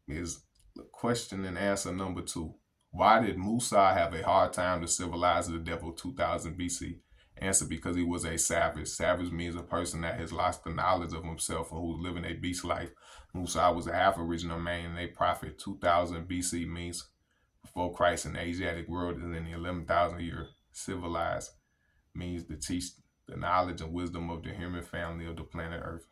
is question and answer number 2. Why did Musa have a hard time to civilize the devil 2000 BC? Answer, because he was a savage. Savage means a person that has lost the knowledge of himself and who's living a beast life. Musa was a half original man and a prophet. 2000 BC means before Christ in the Asiatic world is in the 11,000 year. Civilized means to teach the knowledge and wisdom of the human family of the planet Earth.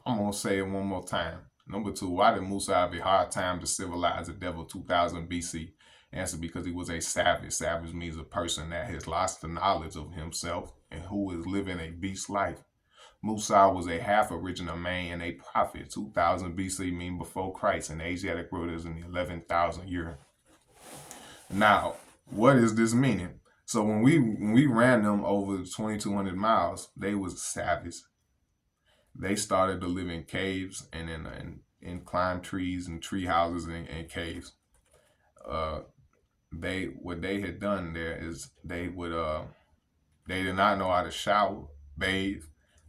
I'm going to say it one more time. Number 2, why did Musa have a hard time to civilize the devil 2000 BC? Answer, because he was a savage. Savage means a person that has lost the knowledge of himself and who is living a beast life. Musa was a half original man and a prophet. 2000 BC mean before Christ, and the Asiatic world is in the 11,000 year. Now, what is this meaning? So when we ran them over 2,200 miles, they was savage. They started to live in caves and in climb trees and tree houses and caves. What they had done there is they did not know how to shower, bathe.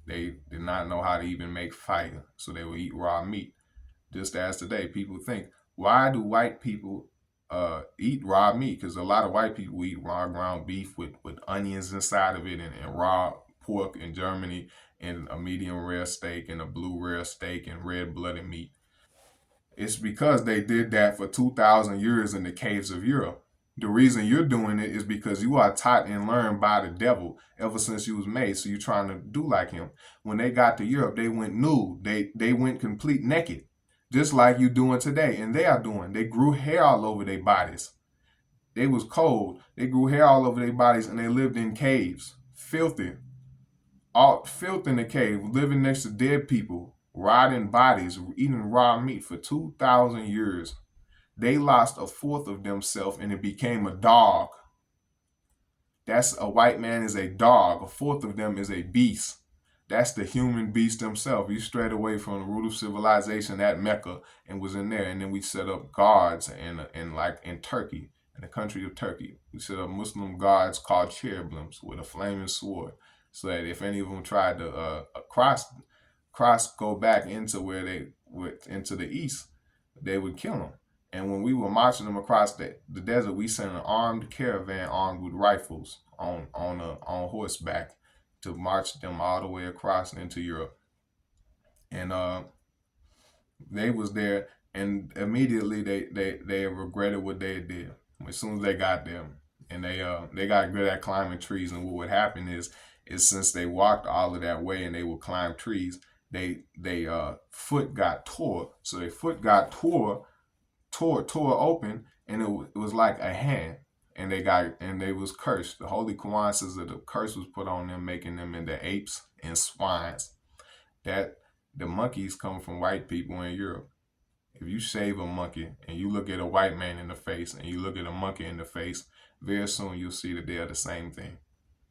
They did not know how to even make fire, so they would eat raw meat. Just as today, people think, why do white people eat raw meat? Because a lot of white people eat raw ground beef with onions inside of it and raw pork in Germany, and a medium rare steak and a blue rare steak and red blooded meat. It's because they did that for 2,000 years in the caves of Europe. The reason you're doing it is because you are taught and learned by the devil ever since you was made. So you're trying to do like him. When they got to Europe, they went nude. They went complete naked, just like you doing today. And they are doing. They grew hair all over their bodies. They was cold. They grew hair all over their bodies, and they lived in caves, filthy, all filth in the cave, living next to dead people, rotting bodies, eating raw meat for 2,000 years. They lost a fourth of themselves and it became a dog. That's a white man is a dog. A fourth of them is a beast. That's the human beast himself. He strayed away from the root of civilization at Mecca and was in there. And then we set up guards in Turkey, in the country of Turkey. We set up Muslim guards called cherubims with a flaming sword, so that if any of them tried to cross go back into where they went into the east, they would kill them. And when we were marching them across the desert, we sent an armed caravan armed with rifles on horseback to march them all the way across into Europe. And they was there, and immediately they regretted what they did as soon as they got there. And they got good at climbing trees. And what would happen is since they walked all of that way and they would climb trees, they foot got tore. So their foot got tore open, and it was like a hand. And they was cursed. The Holy Quran says that the curse was put on them, making them into apes and swines. That the monkeys come from white people in Europe. If you shave a monkey and you look at a white man in the face and you look at a monkey in the face, very soon you'll see that they are the same thing.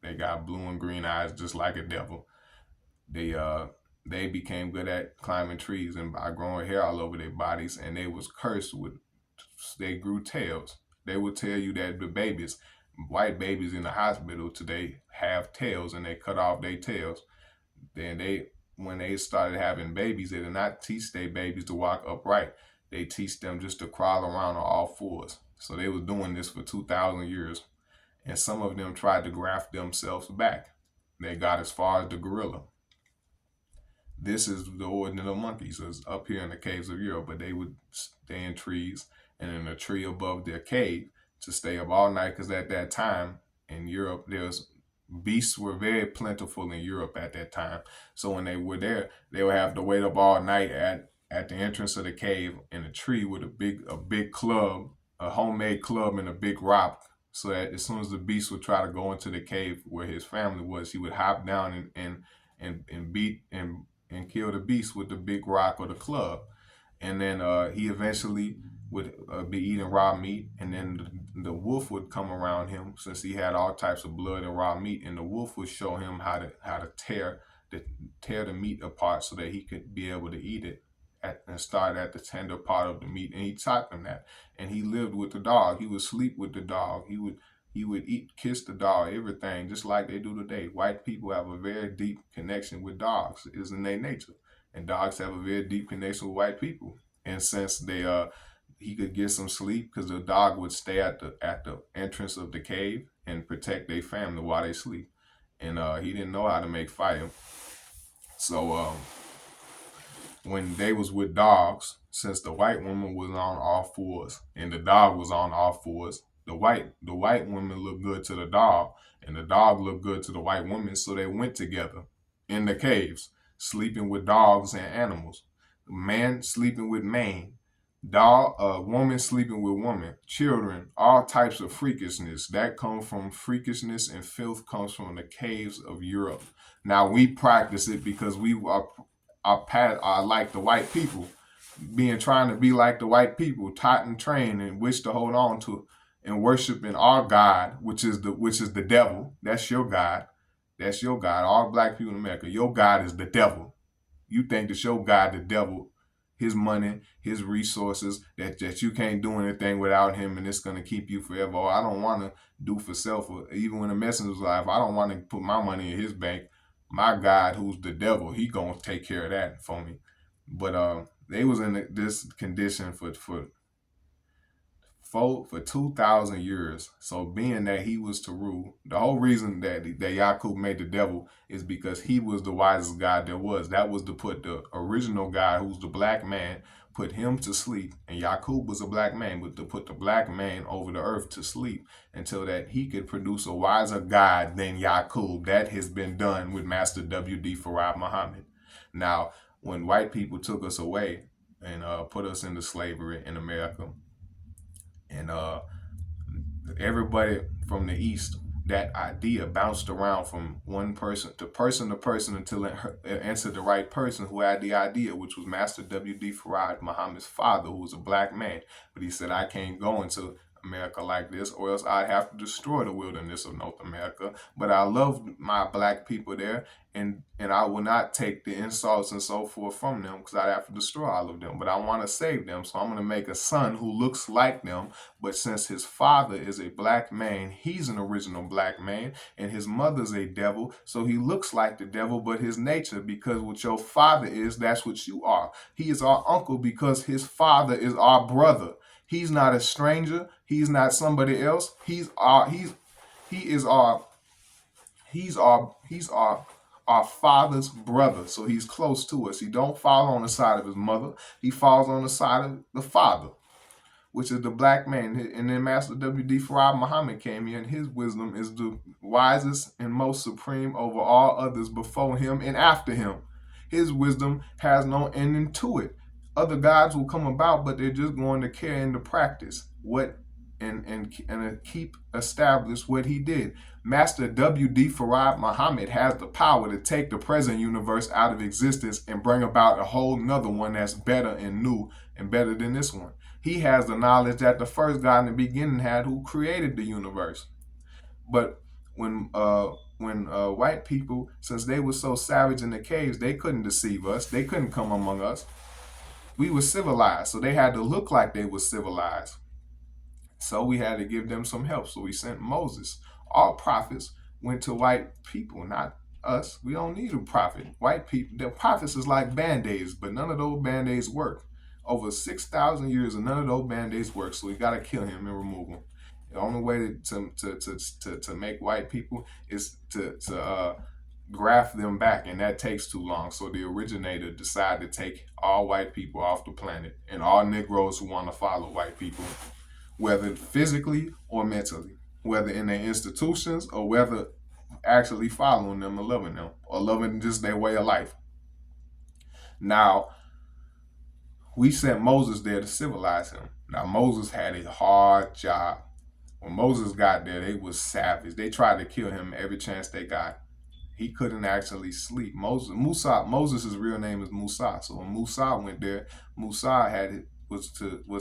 They got blue and green eyes just like a devil. They they became good at climbing trees and by growing hair all over their bodies, and they was cursed with they grew tails. They would tell you that the babies, white babies in the hospital today have tails, and they cut off their tails. Then when they started having babies, they did not teach their babies to walk upright. They teach them just to crawl around on all fours. So they was doing this for 2,000 years. And some of them tried to graft themselves back. They got as far as the gorilla. This is the origin of monkeys. It's up here in the caves of Europe, but they would stay in trees and in a tree above their cave to stay up all night, because at that time in Europe, there's beasts were very plentiful in Europe at that time. So when they were there, they would have to wait up all night at the entrance of the cave in a tree with a big club, a homemade club and a big rock. So that as soon as the beast would try to go into the cave where his family was, he would hop down and beat and kill the beast with the big rock or the club. And then he eventually would be eating raw meat, and then the wolf would come around him since he had all types of blood and raw meat, and the wolf would show him how to tear the meat apart so that he could be able to eat it and start at the tender part of the meat, and he taught them that. And he lived with the dog. He would sleep with the dog. He would eat, kiss the dog, everything, just like they do today. White people have a very deep connection with dogs. It's in their nature. And dogs have a very deep connection with white people. And since he could get some sleep because the dog would stay at the entrance of the cave and protect their family while they sleep. And he didn't know how to make fire. So when they was with dogs, since the white woman was on all fours and the dog was on all fours, the white woman looked good to the dog, and the dog looked good to the white woman, so they went together in the caves, sleeping with dogs and animals. Man sleeping with man, woman sleeping with woman, children, all types of freakishness. That comes from freakishness, and filth comes from the caves of Europe. Now we practice it because we are like the white people, trying to be like the white people, taught and trained, and wish to hold on to and worshiping our God, which is the devil. That's your God. That's your God. All black people in America, your God is the devil. You think that your God, the devil, his money, his resources, that you can't do anything without him, and it's gonna keep you forever. Or I don't want to do for self. Or even when the messenger's life, I don't want to put my money in his bank. My God, who's the devil, he gonna take care of that for me. But they was in this condition for 2,000 years. So being that he was to rule, the whole reason that Yakub made the devil is because he was the wisest God there was. That was to put the original God, who's the black man, put him to sleep. And Yakub was a black man, but to put the black man over the earth to sleep until that he could produce a wiser God than Yakub. That has been done with Master W.D. Farad Muhammad. Now, when white people took us away and put us into slavery in America, and everybody from the East, that idea bounced around from one person to person until it answered the right person who had the idea, which was Master W.D. Farad Muhammad's father, who was a black man. But he said, I can't go into America like this, or else I'd have to destroy the wilderness of North America. But I love my black people there, and I will not take the insults and so forth from them, because I'd have to destroy all of them. But I want to save them, so I'm going to make a son who looks like them. But since his father is a black man, he's an original black man, and his mother's a devil, so he looks like the devil, but his nature, because what your father is, that's what you are. He is our uncle because his father is our brother. He's not a stranger. He's not somebody else. He is our father's brother. So he's close to us. He don't fall on the side of his mother. He falls on the side of the father, which is the black man. And then Master W.D. Farad Muhammad came here, and his wisdom is the wisest and most supreme over all others before him and after him. His wisdom has no ending to it. Other gods will come about, but they're just going to carry into practice what and keep established what he did. Master W.D. Farad Muhammad has the power to take the present universe out of existence and bring about a whole nother one that's better and new and better than this one. He has the knowledge that the first God in the beginning had, who created the universe. But when white people, since they were so savage in the caves, they couldn't deceive us. They couldn't come among us. We were civilized, so they had to look like they were civilized. So we had to give them some help. So we sent Moses. All prophets went to white people, not us. We don't need a prophet. White people, the prophets is like band-aids, but none of those band-aids work. Over 6,000 years and none of those band-aids work. So we got to kill him and remove him. The only way to make white people is to graft them back, and that takes too long. So the originator decided to take all white people off the planet and all Negroes who want to follow white people, whether physically or mentally, whether in their institutions or whether actually following them and loving them or loving just their way of life. Now, we sent Moses there to civilize him. Now, Moses had a hard job. When Moses got there, they was savage. They tried to kill him every chance they got. He couldn't actually sleep. Moses' real name is Musa. So when Musa went there, Musa was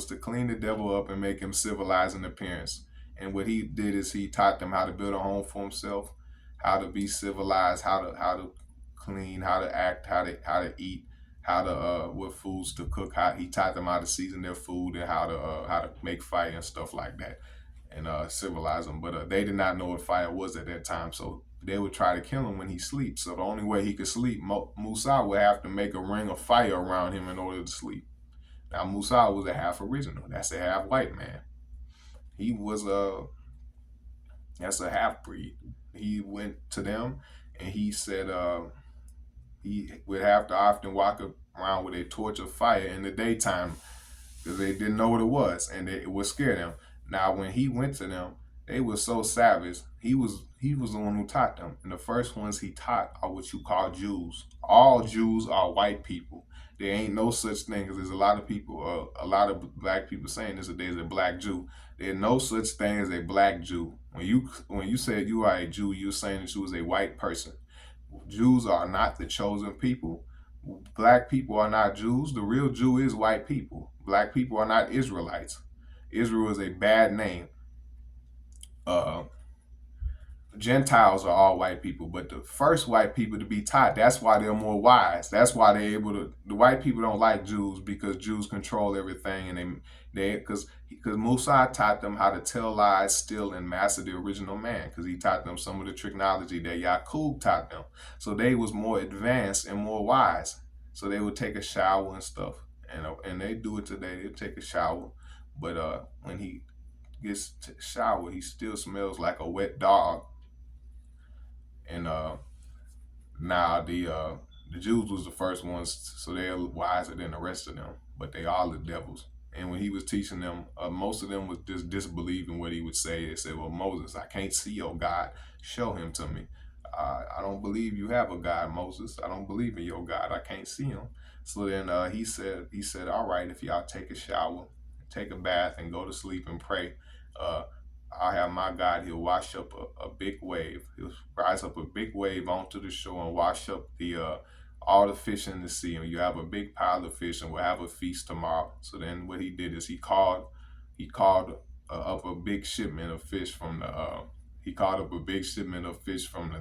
to clean the devil up and make him civilized in appearance. And what he did is he taught them how to build a home for himself, how to be civilized, how to clean, how to act, how to eat, how to what foods to cook. He taught them how to season their food and how to make fire and stuff like that, and civilize them. But they did not know what fire was at that time, so they would try to kill him when he sleeps. So the only way he could sleep, Musa would have to make a ring of fire around him in order to sleep. Now Musa was a half original. That's a half white man. He was that's a half breed. He went to them and he said he would have to often walk around with a torch of fire in the daytime because they didn't know what it was and it would scare them. Now, when he went to them, they were so savage. He was the one who taught them, and the first ones he taught are what you call Jews. All Jews are white people. There ain't no such thing because there's a lot of people, a lot of black people saying this today is a black Jew. There's no such thing as a black Jew. When you said you are a Jew, you're saying that you was a white person. Jews are not the chosen people. Black people are not Jews. The real Jew is white people. Black people are not Israelites. Israel is a bad name. Uh, Gentiles are all white people, but the first white people to be taught, that's why they're more wise. That's why they're able to, the white people don't like Jews because Jews control everything, and because Musa taught them how to tell lies, steal, and master the original man, because he taught them some of the technology that Yaqub taught them. So they was more advanced and more wise. So they would take a shower and stuff, and they do it today. They take a shower, but when he gets to shower, he still smells like a wet dog. And now the Jews was the first ones, so they're wiser than the rest of them, but they all the devils. And when he was teaching them, most of them was just disbelieving what he would say. They said, "Well, Moses, I can't see your God. Show him to me. I don't believe you have a God, Moses. I don't believe in your God. I can't see him." So then he said, "All right, if y'all take a shower, take a bath, and go to sleep and pray, I'll have my God, he'll wash up a big wave. He'll rise up a big wave onto the shore and wash up the all the fish in the sea. And you have a big pile of fish, and we'll have a feast tomorrow." So then what he did is he called up a big shipment of fish from the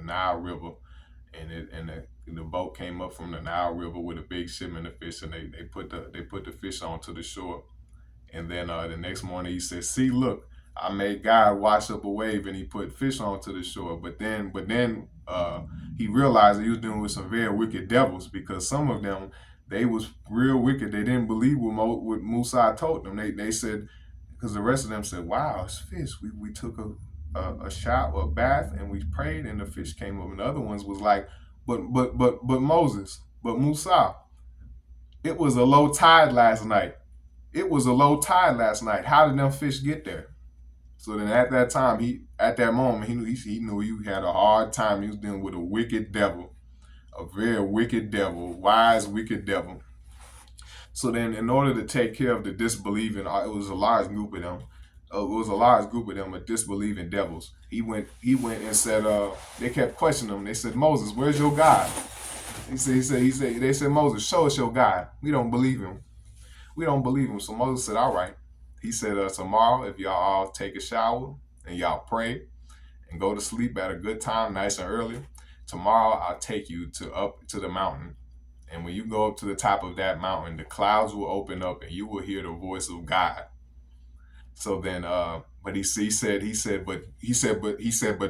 Nile River, and the boat came up from the Nile River with a big shipment of fish, and they put the fish onto the shore. And then the next morning he said, "See, look, I made God wash up a wave and he put fish onto the shore." But then he realized he was dealing with some very wicked devils, because some of them, they was real wicked. They didn't believe what Musa told them. They said, because the rest of them said, "Wow, it's fish. We took a shower, a bath, and we prayed, and the fish came up." And the other ones was like, "But Moses, but Musa, it was a low tide last night. It was a low tide last night. How did them fish get there?" So then at that time, at that moment, he knew he had a hard time. He was dealing with a wicked devil, a very wicked devil, wise wicked devil. So then, in order to take care of the disbelieving, it was a large group of them. It was a large group of them of disbelieving devils. He went. He went and said. They kept questioning him. They said, "Moses, where's your God?" He said. They said, "Moses, show us your God. We don't believe him. We don't believe him." So Moses said, "All right." He said, "Tomorrow, if y'all all take a shower and y'all pray and go to sleep at a good time, nice and early, tomorrow I'll take you up to the mountain. And when you go up to the top of that mountain, the clouds will open up and you will hear the voice of God." So then, but but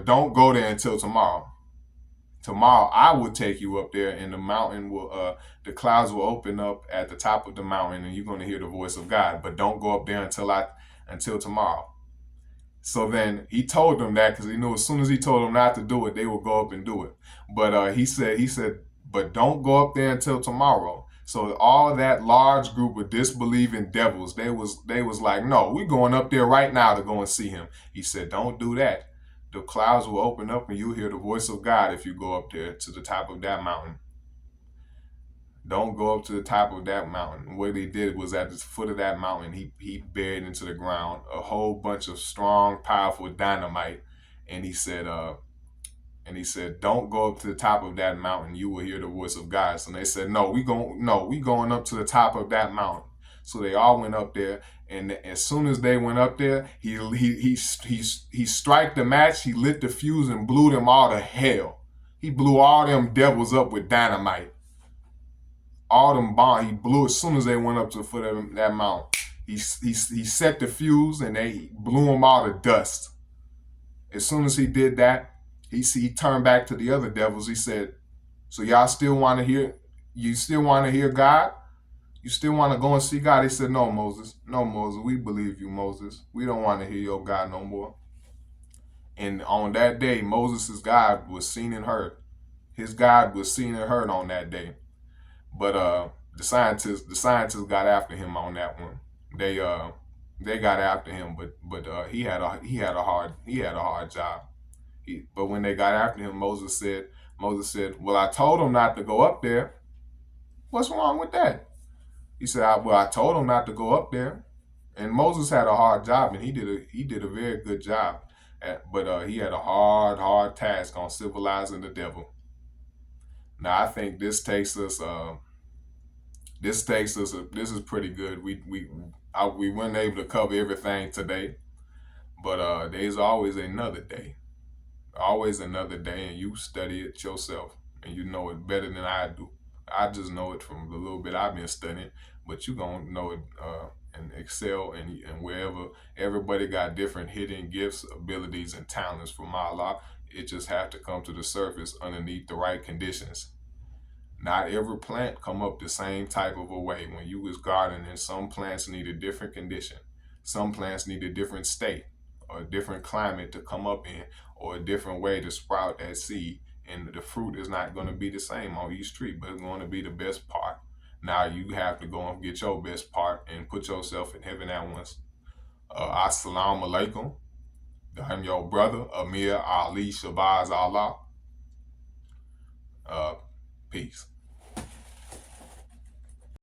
don't go there until tomorrow. Tomorrow I will take you up there, and the mountain will, the clouds will open up at the top of the mountain, and you're going to hear the voice of God. But don't go up there until tomorrow. So then he told them that because he knew as soon as he told them not to do it, they would go up and do it. But he said, but don't go up there until tomorrow. So all that large group of disbelieving devils, they was like, "No, we're going up there right now to go and see him." He said, "Don't do that. The clouds will open up and you'll hear the voice of God if you go up there to the top of that mountain. Don't go up to the top of that mountain." What he did was at the foot of that mountain, he buried into the ground a whole bunch of strong, powerful dynamite, and he said, "Don't go up to the top of that mountain. You will hear the voice of God." So they said, "No, we going up to the top of that mountain." So they all went up there, and as soon as they went up there, he strike the match, he lit the fuse, and blew them all to hell. He blew all them devils up with dynamite. All them bombs he blew as soon as they went up to the foot of that mountain. He set the fuse and they blew them all to dust. As soon as he did that, he turned back to the other devils. He said, "So y'all still want to hear? You still want to hear God? You still want to go and see God?" He said, "No, Moses. No, Moses. We believe you, Moses. We don't want to hear your God no more." And on that day, Moses' God was seen and heard. His God was seen and heard on that day. But the scientists got after him on that one. They got after him, but he had a hard job. But when they got after him, Moses said, "Well, I told him not to go up there. What's wrong with that?" He said, "Well, I told him not to go up there." And Moses had a hard job, and he did a very good job. But he had a hard task on civilizing the devil. Now I think this is pretty good. We weren't able to cover everything today, but there's always another day, and you study it yourself, and you know it better than I do. I just know it from the little bit I've been studying, but you gonna know it and excel and wherever. Everybody got different hidden gifts, abilities, and talents from Allah. It just have to come to the surface underneath the right conditions. Not every plant come up the same type of a way. When you was gardening, some plants need a different condition. Some plants need a different state or a different climate to come up in, or a different way to sprout that seed. And the fruit is not going to be the same on each tree, but it's going to be the best part. Now you have to go and get your best part and put yourself in heaven at once. Assalamu alaikum. I'm your brother, Amir Ali Shabazz Allah. Peace.